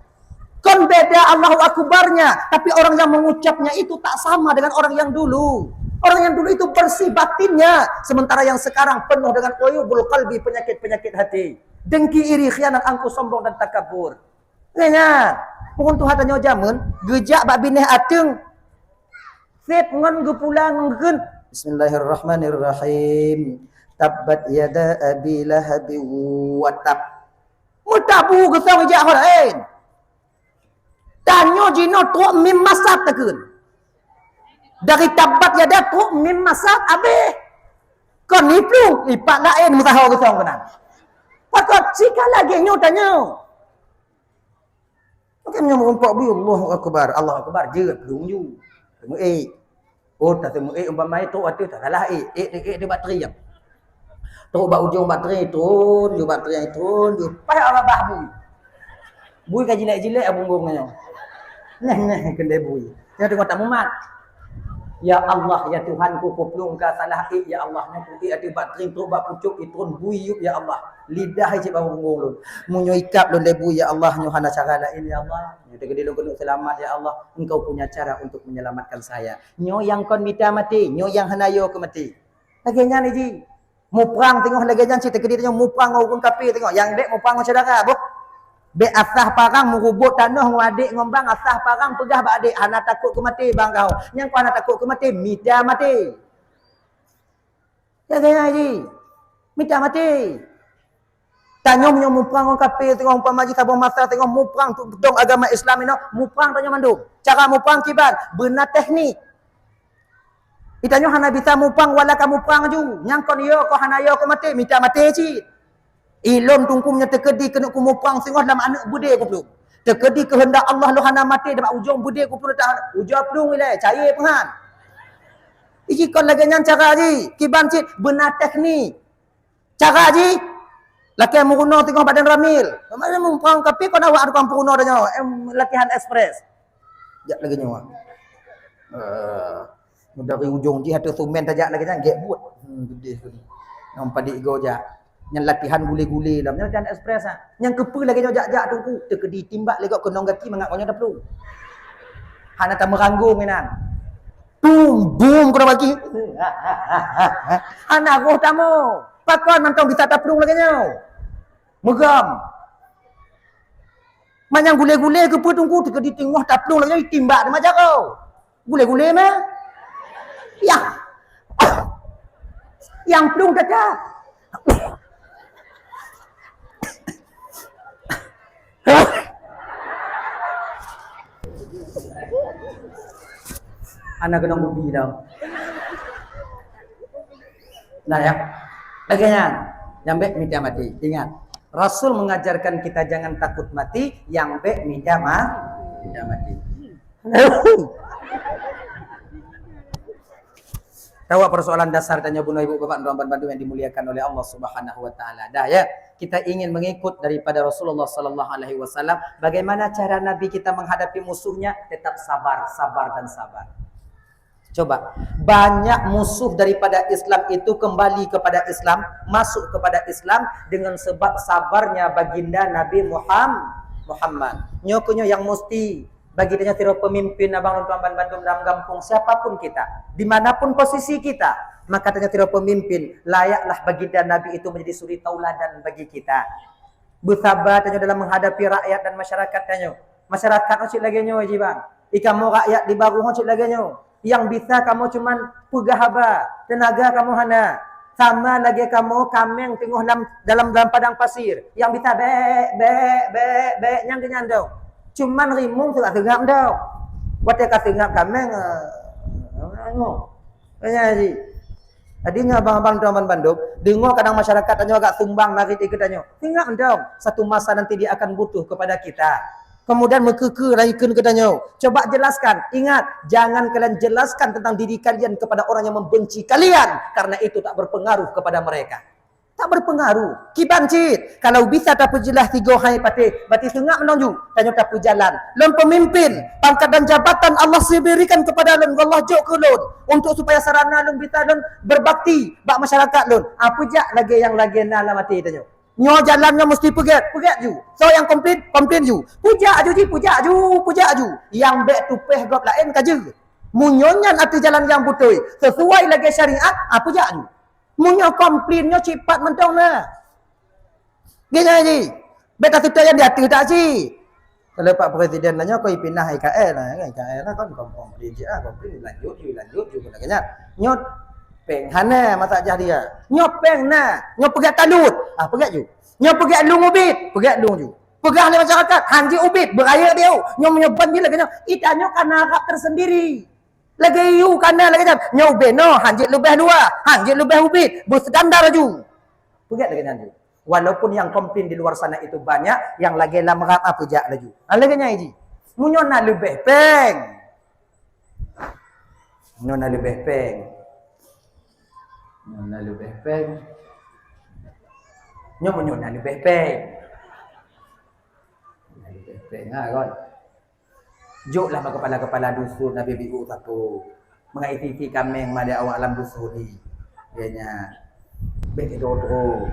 Kon beda Allahu Akbarnya. Tapi orang yang mengucapnya itu tak sama dengan orang yang dulu. Orang yang dulu itu bersih batinnya. Sementara yang sekarang penuh dengan uyubul qalbi, penyakit-penyakit hati. Dengki, iri, khianat, angkuh, sombong dan takabur. Ingat. Pukul Tuhan tanya zaman, gejak bak bineh ateng. Set ngon gepulang ngen. Bismillahirrahmanirrahim. Tabbat yada abi lahabi wa tab. Mutabu gesang gejak lain. Tanya jino tu mim masat tekeun. Dari tabbat yada tu mim masat abeh. Kon ni plung ipak lain mutahaw gesang kenan. Pakot sika lagi nyo tanya. Macam yang merompak bi Allahu Akbar. Allahu Akbar je belum ju. Temu Oh tak temu umpama itu ada tak salah dia bateri jap. Tu bak ujung bateri turun, ju bateri turun, ju payah abah bui. Bui ka jilek-jilek abung-bungnya. Nah kendai bui. Dia tengok tak mumat. Ya Allah, ya Tuhanku, kuplung ka salah ya Allah, nya ada bateri tu bak pucuk turun bui ya Allah. Lidah cik bang bunggung lu. Munyo ikap lu lebu ya Allah, nyo hana cara lain ya Allah. Nyo tegede lu kena selamat ya Allah. Engkau punya cara untuk menyelamatkan saya. Nyo yang kon mita mati, nyo yang hanayo ke mati. Lagenya ni ji. Mu perang tengok lagenya cik tegede tengok mu perang ngau kapi tengok. Yang dek mu perang saudara, boh. Be asah parang mu rubut tanah mu adik ngombang asah parang pegah bak adik hana takut ke mati bang kau. Yang kau hana takut ke mati, mita mati. Lagenya ji. Mita mati. Tanya punya muprang orang kafir tengok umpama ji tabung masa tengok muprang tu dong agama Islam ini muprang tanya mandum. Cara muprang kibar benar teknik. Ditanya hana bisa muprang wala kamu muprang ju. Nyang kon yo ko hana yo ko mati minta mati ci. Ilom tungkumnya terkedi kena ku muprang tengok dalam anak bude ku peluk. Terkedi kehendak Allah lu hana mati dalam ujung bude ku peluk tak ujung pelung ile cair pengan. Iki kon lagi nyang cara ji kiban cit benar teknik. Cara ji latihan muruno tengok badan ramil. Mana mumpang kapi kau nak ada kampung muruno dah latihan ekspres. Jak lagi nyawa. Dari ujung ji ada sumen tajak lagi jangan gek buat. Gede tu. Nampak dik go jak. Yang latihan gule-gule dalam latihan ekspres ah. Yang kepu lagi jak tunggu terkedi timbak lagi kenong gaki mangak kau dah perlu. Hana tak meranggung menan. Boom kau bagi. Hana roh tamu. Pakon mantong bisa taprung lagi nyau. Megam. Manyang gule-gule ke tunggu teka di tengah taprung lagi timbak macam kau. Gule-gule mah. Ya. Yang plung tetap. Anak kena bubi dah. Nah ya. Laganya, yang baik minta mati. Ingat, Rasul mengajarkan kita jangan takut mati, yang baik minta mati. Tahu persoalan dasar tanya bunuh ibu bapak dan bantu yang dimuliakan oleh Allah Subhanahu wa taala. Dah ya, kita ingin mengikut daripada Rasulullah sallallahu alaihi wasallam bagaimana cara Nabi kita menghadapi musuhnya, tetap sabar dan sabar. Coba, banyak musuh daripada Islam itu kembali kepada Islam, masuk kepada Islam dengan sebab sabarnya baginda Nabi Muhammad. Nyokonyo yang mesti baginda tiro pemimpin abang tuan Bandung dalam kampung siapapun kita, dimanapun posisi kita, maka tanya tiro pemimpin layaklah baginda Nabi itu menjadi suri tauladan bagi kita. Bersabar tanya dalam menghadapi rakyat dan masyarakat tanya. Masyarakat ocit lagi nyo ji bang. Ikamu rakyat di baru ocit lagi nyo. Yang bisa kamu cuman pegahaba, tenaga kamu hana. Sama lagi kamu kameng tengok dalam padang pasir. Yang bisa be yang kenyan dong. Cuman rimung tak tegak dong. Buat ka tegak kameng kanya ji. Tadinya abang-abang tuan Bandung, dengar kadang masyarakat tanya agak sumbang lari ikut tanya. Tegak dong. Satu masa nanti dia akan butuh kepada kita. Kemudian mekeke raikun katanya. Coba jelaskan. Ingat, jangan kalian jelaskan tentang diri kalian kepada orang yang membenci kalian. Karena itu tak berpengaruh kepada mereka. Tak berpengaruh. Kiban cit. Kalau bisa tak jelas 3 hari patih. Berarti sengak menonju. Tanya tak jalan. Lon pemimpin. Pangkat dan jabatan Allah berikan kepada lon. Allah jok ke lon. Untuk supaya sarana lon bisa lon berbakti. Bak masyarakat lon. Apa jak lagi yang lagi nala mati tanya. Nyo jalannya mesti pegat ju. So yang komplain ju. Puja ju ji, puja ju. Yang bek tupeh gop lain kaje. Munyonyan ati jalan yang betul. Sesuai lagi syariat, apa jak ju. Munyo komplainnya cepat mentong na. Gini ji. Beta tuta yang diatur tak ji. Kalau Pak Presiden nanya kau pindah IKL lah, IKL lah kan komplain je komplain lanjut ju kena nyot peng hana masa jah dia. Nyop peng na, nyop pegat talut. Pegat ju. Nyop pegat lung ubit, pegat lung ju. Pegah oleh masyarakat, hanji ubit, beraya dia. Nyop menyoban je lagi nyop. Itanyo kana hak tersendiri. Lagi yu kana lagi nyop. Nyop beno, hanji lebih dua, hanji lebih ubit, berstandar ju. Pegat lagi nyop. Walaupun yang komplain di luar sana itu banyak, yang lagi lah merap apa jak lagi. Lagi nyai ji. Munyona lebih peng. Munyona lebih peng. Nyona lebih peng. Munyona lebih peng. Lebih peng kan. Joklah kepala-kepala dusun Nabi Biu satu. Mengaiti kami yang mada awak alam dusun ni. Dianya. Bek dodo.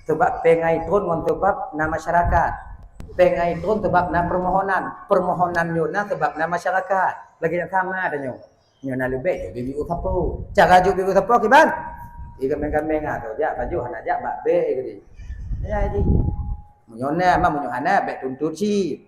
Sebab pengai turun untuk sebab na masyarakat. Pengai turun sebab na permohonan. Permohonan nyona sebab na masyarakat. Lagi yang sama ada nyo. Nyona lebih bibi utapu. Cara ju bibi utapu kiban. Ika meng-meng tu ja baju hana ja bak be gini. Ya ji. Nyona mah munyohana bek tuntut si.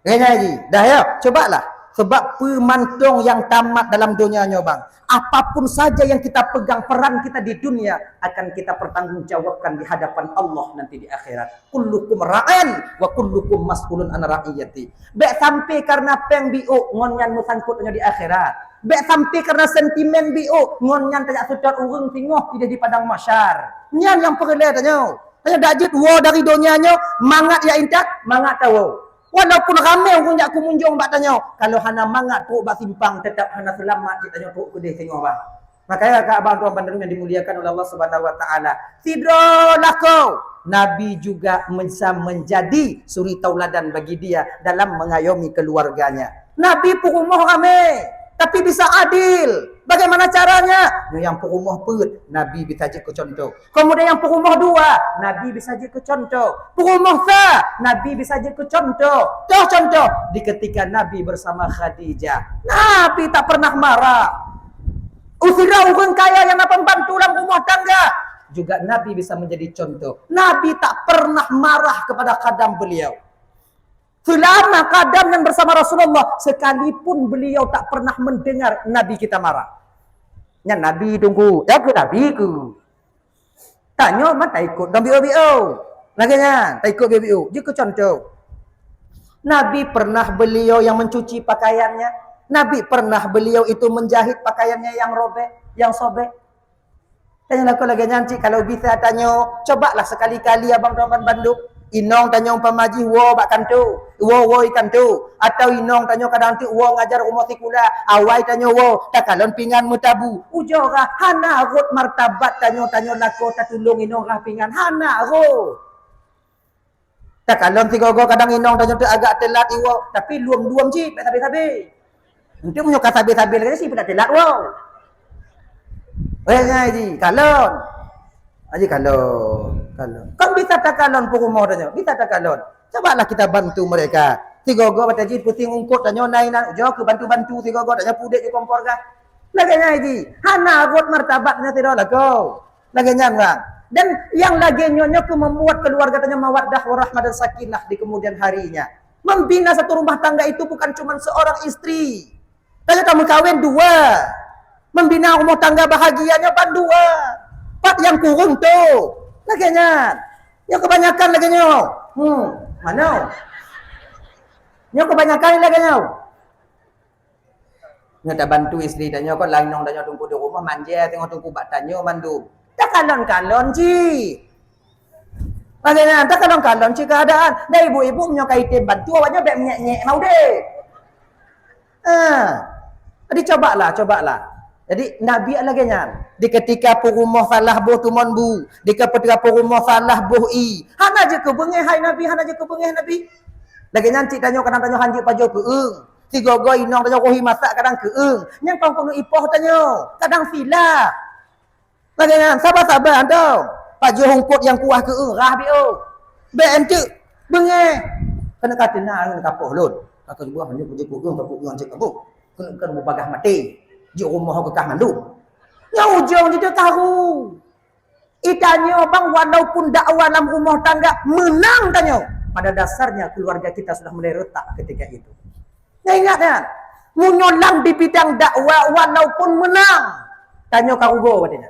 Ngenya ji. Dah ya, cobalah. Sebab pemantong yang tamat dalam dunia bang. Apapun saja yang kita pegang, peran kita di dunia akan kita pertanggungjawabkan di hadapan Allah nanti di akhirat. Kullukum ra'an wa kullukum mas'ulun an ra'iyati. Bek sampai karena peng biu ngonyan musangkutnya di akhirat. Bek sampai karena sentimen biu ngonyan tajak sudut urung tingoh tidak di padang masyar. Nyan yang perle tanya. Tanya dajit wo dari dunianya mangat ya intak, mangat tahu. Walaupun ramai orang jak kumunjung bak tanya, kalau hana mangat tu bak simpang tetap hana selamat kita tanya tu kedai tengok bang. Makanya kak abang tuan bandar yang dimuliakan oleh Allah Subhanahu wa taala. Tidaklah kau Nabi juga bisa menjadi suri tauladan bagi dia dalam mengayomi keluarganya. Nabi pun rumah ramai, tapi bisa adil. Bagaimana caranya? Yang pun rumah perut, Nabi bisa jadi contoh. Kemudian yang pun rumah dua, Nabi bisa jadi contoh. Pun rumah sah, Nabi bisa jadi contoh. Contoh di ketika Nabi bersama Khadijah, Nabi tak pernah marah. Usirah orang kaya yang nak membantu dalam rumah tangga, juga Nabi bisa menjadi contoh. Nabi tak pernah marah kepada khadam beliau. Selama kadam yang bersama Rasulullah, sekalipun beliau tak pernah mendengar Nabi kita marah. Ya Nabi tunggu, ya ke Nabi ku. Tanya mata ikut dan biu-biu. Lagi-nya, tak ikut biu-biu. Dia ke contoh. Nabi pernah beliau yang mencuci pakaiannya. Nabi pernah beliau itu menjahit pakaiannya yang robek, yang sobek. Tanya aku lagi nyanci, kalau bisa tanya, cobalah sekali-kali abang tuan Bandung. Inong tanya pamaji wo bak kantu, wo ikan tu, atau inong tanya kadang tu wo ngajar umur sekolah, awai tanya wo tak kalon pingan mutabu, ujora hana rot martabat tanya lako tak tulung inong rah pingan hana rot. Tak kalon tiga-tiga kadang inong tanya tu agak telat iwo, tapi luam ji, sabi-sabi. Nanti punya kata sabi-sabi lagi sih tak telat wo. Ji, kalon. Aji kalon. Kan bisa tak kalon pun tanya. Bisa tak kalon. Cobalah kita bantu mereka. Tiga-tiga baca ji puting ungkut tanya nainan. Jauh ke bantu-bantu tiga-tiga tanya pudek di kompor kah. Laganya ji. Hana rot martabatnya tidak lah kau. Laganya bang. Dan yang lagi nyonya ke membuat keluarga tanya mawaddah warahmah dan sakinah di kemudian harinya. Membina satu rumah tangga itu bukan cuma seorang istri. Tanya kamu kawin dua. Membina rumah tangga bahagianya pan dua. Pak yang kurung tu. Laganya. Yang kebanyakan laganya. Mana? Yang kebanyakan laganya. Yang tak bantu isteri tanya kau lain nong tanya tunggu di rumah manja tengok tunggu bak tanya mandu. Tak kalon-kalon ji. Laganya tak kalon-kalon ji keadaan. Dah ibu-ibu menyokai tim bantu awaknya baik nyek-nyek mau deh. Jadi cobalah. Jadi Nabi lagi nyan. Di ketika rumah salah buh tuman bu. Di ketika rumah salah buh i. Hana je ke bengeh hai Nabi, hana je ke bengeh Nabi. Lagi nyan cik tanya kadang tanya hanjik pajo ke si gogo inong tanya kohi masak kadang ke Nyang kong kono ipoh tanya. Kadang sila. Lagi nyan sabar-sabar ando. Pajo hongkot yang kuah ke rah bi Be encik bengeh. Kena kata nah kena kapoh lun. Kata buah ni puji ku tak ku cik kamu. Kena bagah mati. Di rumah ke kah mandu. Yang ujung dia tahu. Itanya bang walaupun dakwah dalam rumah tangga menang tanya. Pada dasarnya keluarga kita sudah mulai retak ketika itu. Ya ingat kan? Menyolang di bidang dakwah walaupun menang. Tanya kau go katanya.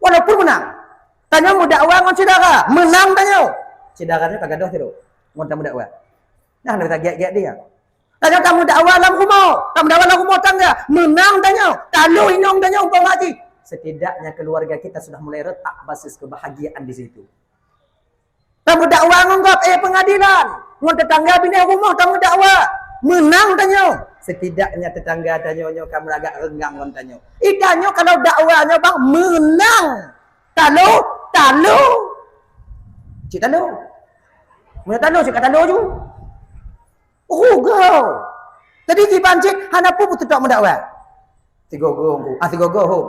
Walaupun menang. Tanya mu dakwah ngon saudara, menang tanya. Saudaranya kagak dah tu. Ngon tamu dakwah. Nah, nak giat-giat dia. Tanya kamu dakwah dalam rumah. Kamu dakwah dalam rumah tangga. Menang tanya. Talu inong tanya umpam haji. Setidaknya keluarga kita sudah mulai retak basis kebahagiaan di situ. Kamu dakwah ngonggap pengadilan. Ngon tetangga bini rumah kamu dakwah. Menang tanya. Setidaknya tetangga tanya kamu agak renggang ngon tanya. Itanya kalau dakwahnya bang menang. Talu. Cik talu. Mana talu cik talu tu. Go. Tadi di pancik hana pun betul tak mendakwah. Tigogo ho.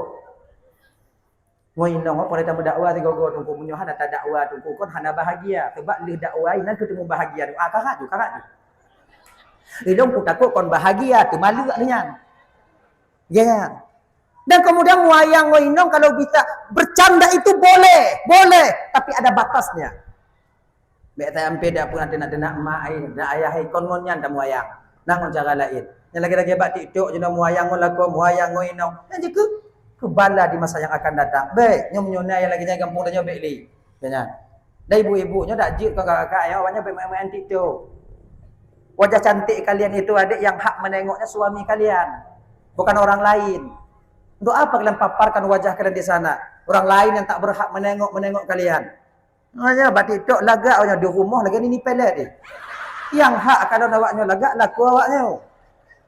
Moi nong apa kita mendakwah tigogo tunggu munyo hana tak dakwah tunggu kon hana bahagia sebab lih dakwah nan ketemu bahagia tu. Karat tu. Ilong ku takut kon bahagia tu malu dengan. Ya. Dan kemudian wayang wainong kalau bisa bercanda itu boleh, tapi ada batasnya. Mek saya ampe dak pun ada nak mak ai, nak ayah ai kon ngonyan dak wayang. Nang cara lain. Yang lagi-lagi bak TikTok je nak wayang ngolako, wayang ngoinong. Dan juga kebala di masa yang akan datang. Baik, nyom-nyona yang lagi jangan kampung tanya baik li. Jangan. Dan ibu-ibunya dak jik kakak-kakak ya awaknya baik main TikTok. Wajah cantik kalian itu adik yang hak menengoknya suami kalian, bukan orang lain. Untuk apa kalian paparkan wajah kalian di sana? Orang lain yang tak berhak menengok kalian. Hanya bak TikTok lagak awaknya di rumah lagi ni pelet ni. Yang hak kalau awaknya lagak laku awaknya.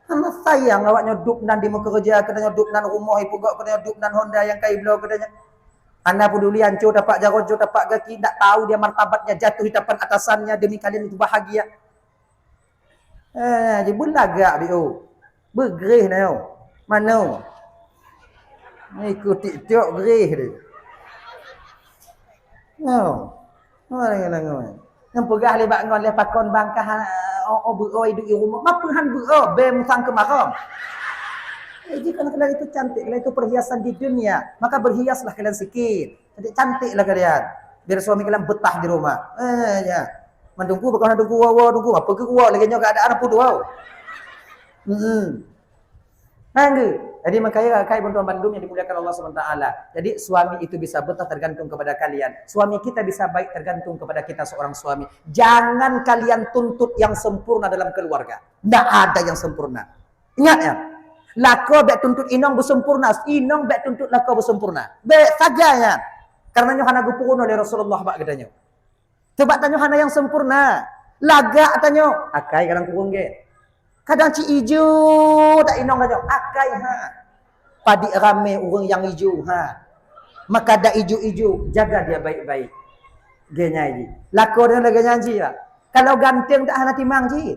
Sama sayang awaknya duk nan di muka kerja katanya duk nan rumah ibu gak katanya duk nan Honda yang kai belau katanya. Anda peduli hancur dapat jarojo dapat kaki tak tahu dia martabatnya jatuh di depan atasannya demi kalian itu bahagia. Jadi belagak bio. Bergerih na yo. Mana? Ikut TikTok gerih dia. Orang yang pegah lebat ngon le pakon bangkah beroi duk di rumah. Apa han bero be musang ke maram. Jika kalian itu cantik, kalian itu perhiasan di dunia, maka berhiaslah kalian sikit. Jadi cantiklah kalian. Biar suami kalian betah di rumah. Ya. Mandungku bakal mandungku dungku apa ke kuat lagi nya keadaan apa tu wow. Jadi makanya kai bantuan Bandung yang dimuliakan Allah SWT. Jadi suami itu bisa betah tergantung kepada kalian. Suami kita bisa baik tergantung kepada kita seorang suami. Jangan kalian tuntut yang sempurna dalam keluarga. Tidak ada yang sempurna. Ingat ya. Lako bek tuntut inong bersempurna. Inong bek tuntut lako bersempurna. Bek saganya. Karena hana gupurun oleh Rasulullah bak katanya. Sebab tanya hana yang sempurna. Lagak tanya. Akai kadang kurung ke. Kadang ci hijau tak inong kajong. Akai Padi rame orang yang hijau Maka dak hijau-hijau jaga dia baik-baik. Genya ji. Lako dia lagi nyanyi lah. Kalau ganteng tak hana timang ji.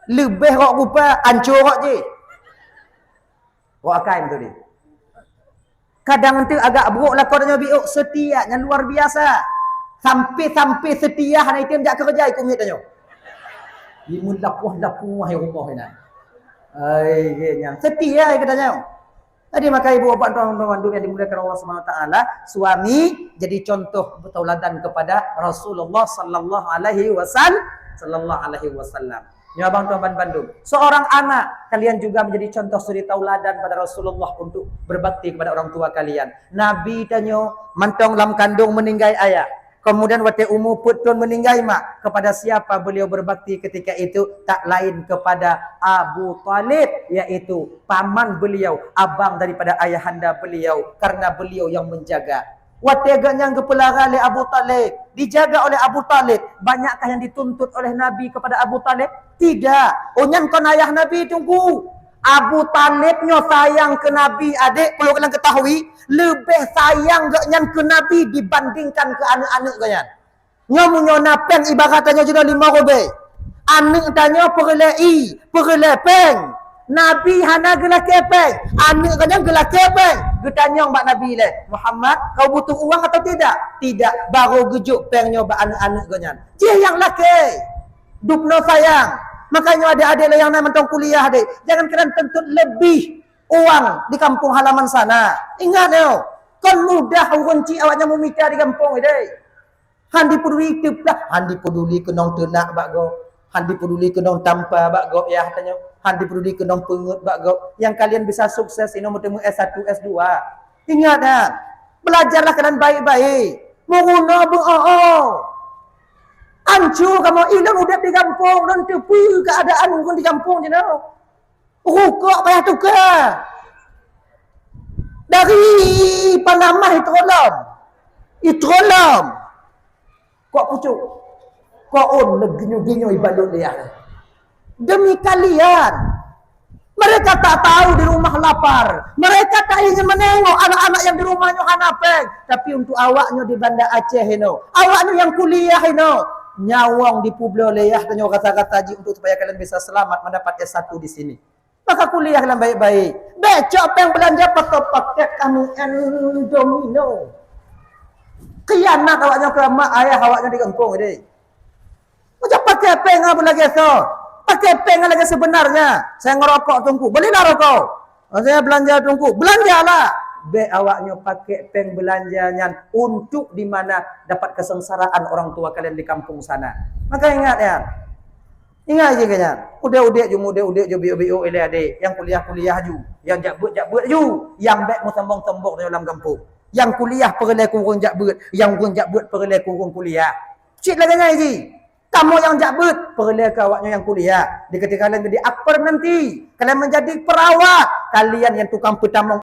Lebih rok rupa hancur rok ji. Rok akai betul ni. Kadang nanti agak buruk lako dia biuk setianya luar biasa. Sampai setia hana item jak kerja ikut mit tanya. Limun lapuh-lapuh hai rumah ni. Ai genya. Setia katanya. Tadi maka ibu bapak tuan-tuan yang dimuliakan Allah Subhanahu wa taala, suami jadi contoh tauladan kepada Rasulullah sallallahu alaihi wasallam. Ya abang tuan Bandung. Seorang anak kalian juga menjadi contoh suri tauladan pada Rasulullah untuk berbakti kepada orang tua kalian. Nabi tanya, mantong lam kandung meninggai ayah. Kemudian waktu umur putun meninggal mak. Kepada siapa beliau berbakti ketika itu? Tak lain kepada Abu Talib. Iaitu paman beliau. Abang daripada ayahanda beliau. Karena beliau yang menjaga. Waktu yang kepelara oleh Abu Talib. Dijaga oleh Abu Talib. Banyakkah yang dituntut oleh Nabi kepada Abu Talib? Tidak. Onyan kon ayah Nabi tunggu. Abu Talibnya sayang ke Nabi, adik perlu kalian ketahui, lebih sayang gaknyan ke Nabi dibandingkan ke anak-anak gaknyan. Nyomunyo napeng ibaratnya juga 5 robe. Anak tanya perlei, perlepeng. Nabi hana gelak kepeng. Anak gaknyan gelak kepeng. Getanya mbak Nabi le, Muhammad, kau butuh uang atau tidak? Tidak, baru gejuk pengnya mbak anak-anak gaknyan. Dia yang laki. Dupno sayang. Makanya adik-adik yang nak mentong kuliah adik, jangan kalian tuntut lebih uang di kampung halaman sana. Ingat yo, kan mudah urunci awaknya memita di kampung adik. Handi peduli teplah, handi peduli kenong tenak bago, handi peduli kenong tanpa bago ya katanya, handi peduli kenong pengut bago. Yang kalian bisa sukses ini bertemu S1, S2. Ingat dah, belajarlah kalian baik-baik. Menguna bu hancur kamu hilang udah di kampung dan tepi keadaan bukan di kampung je no. Rukuk payah tukar. Dari Panama itu olam. Kok pucuk. Kok on leginyo-ginyo ibadah dia. Demi kalian. Mereka tak tahu di rumah lapar. Mereka tak ingin menengok anak-anak yang di rumahnya hanapeng. Tapi untuk awaknya di Banda Aceh ini. Awaknya yang kuliah ini. Nyawang di Pulau Leyah tanya kata-kata haji untuk supaya kalian bisa selamat mendapat S1 di sini. Maka kuliah kalian baik-baik. Becok yang belanja paket kamu Domino. Kianat awaknya ke mak ayah awaknya di kampung ini. Macam pakai peng apa lagi so? Pakai peng lagi sebenarnya. Saya ngerokok tungku. Belilah rokok. Saya belanja tungku. Belanjalah. Be awaknya pakai peng belanjanya untuk di mana dapat kesengsaraan orang tua kalian di kampung sana. Maka ingat ya. Ingat je kalian. Udah je bio-bio ele adik yang kuliah-kuliah ju, yang jakbut ju, yang bek mu tembong-tembong dalam kampung. Yang kuliah perle kurung jakbut, yang kurung jakbut perle kurung kuliah. Cik lagi ngaji. Kamu yang jakbut, perle ke awaknya yang kuliah. Di ketika kalian menjadi akper nanti, kalian menjadi perawat, kalian yang tukang petamong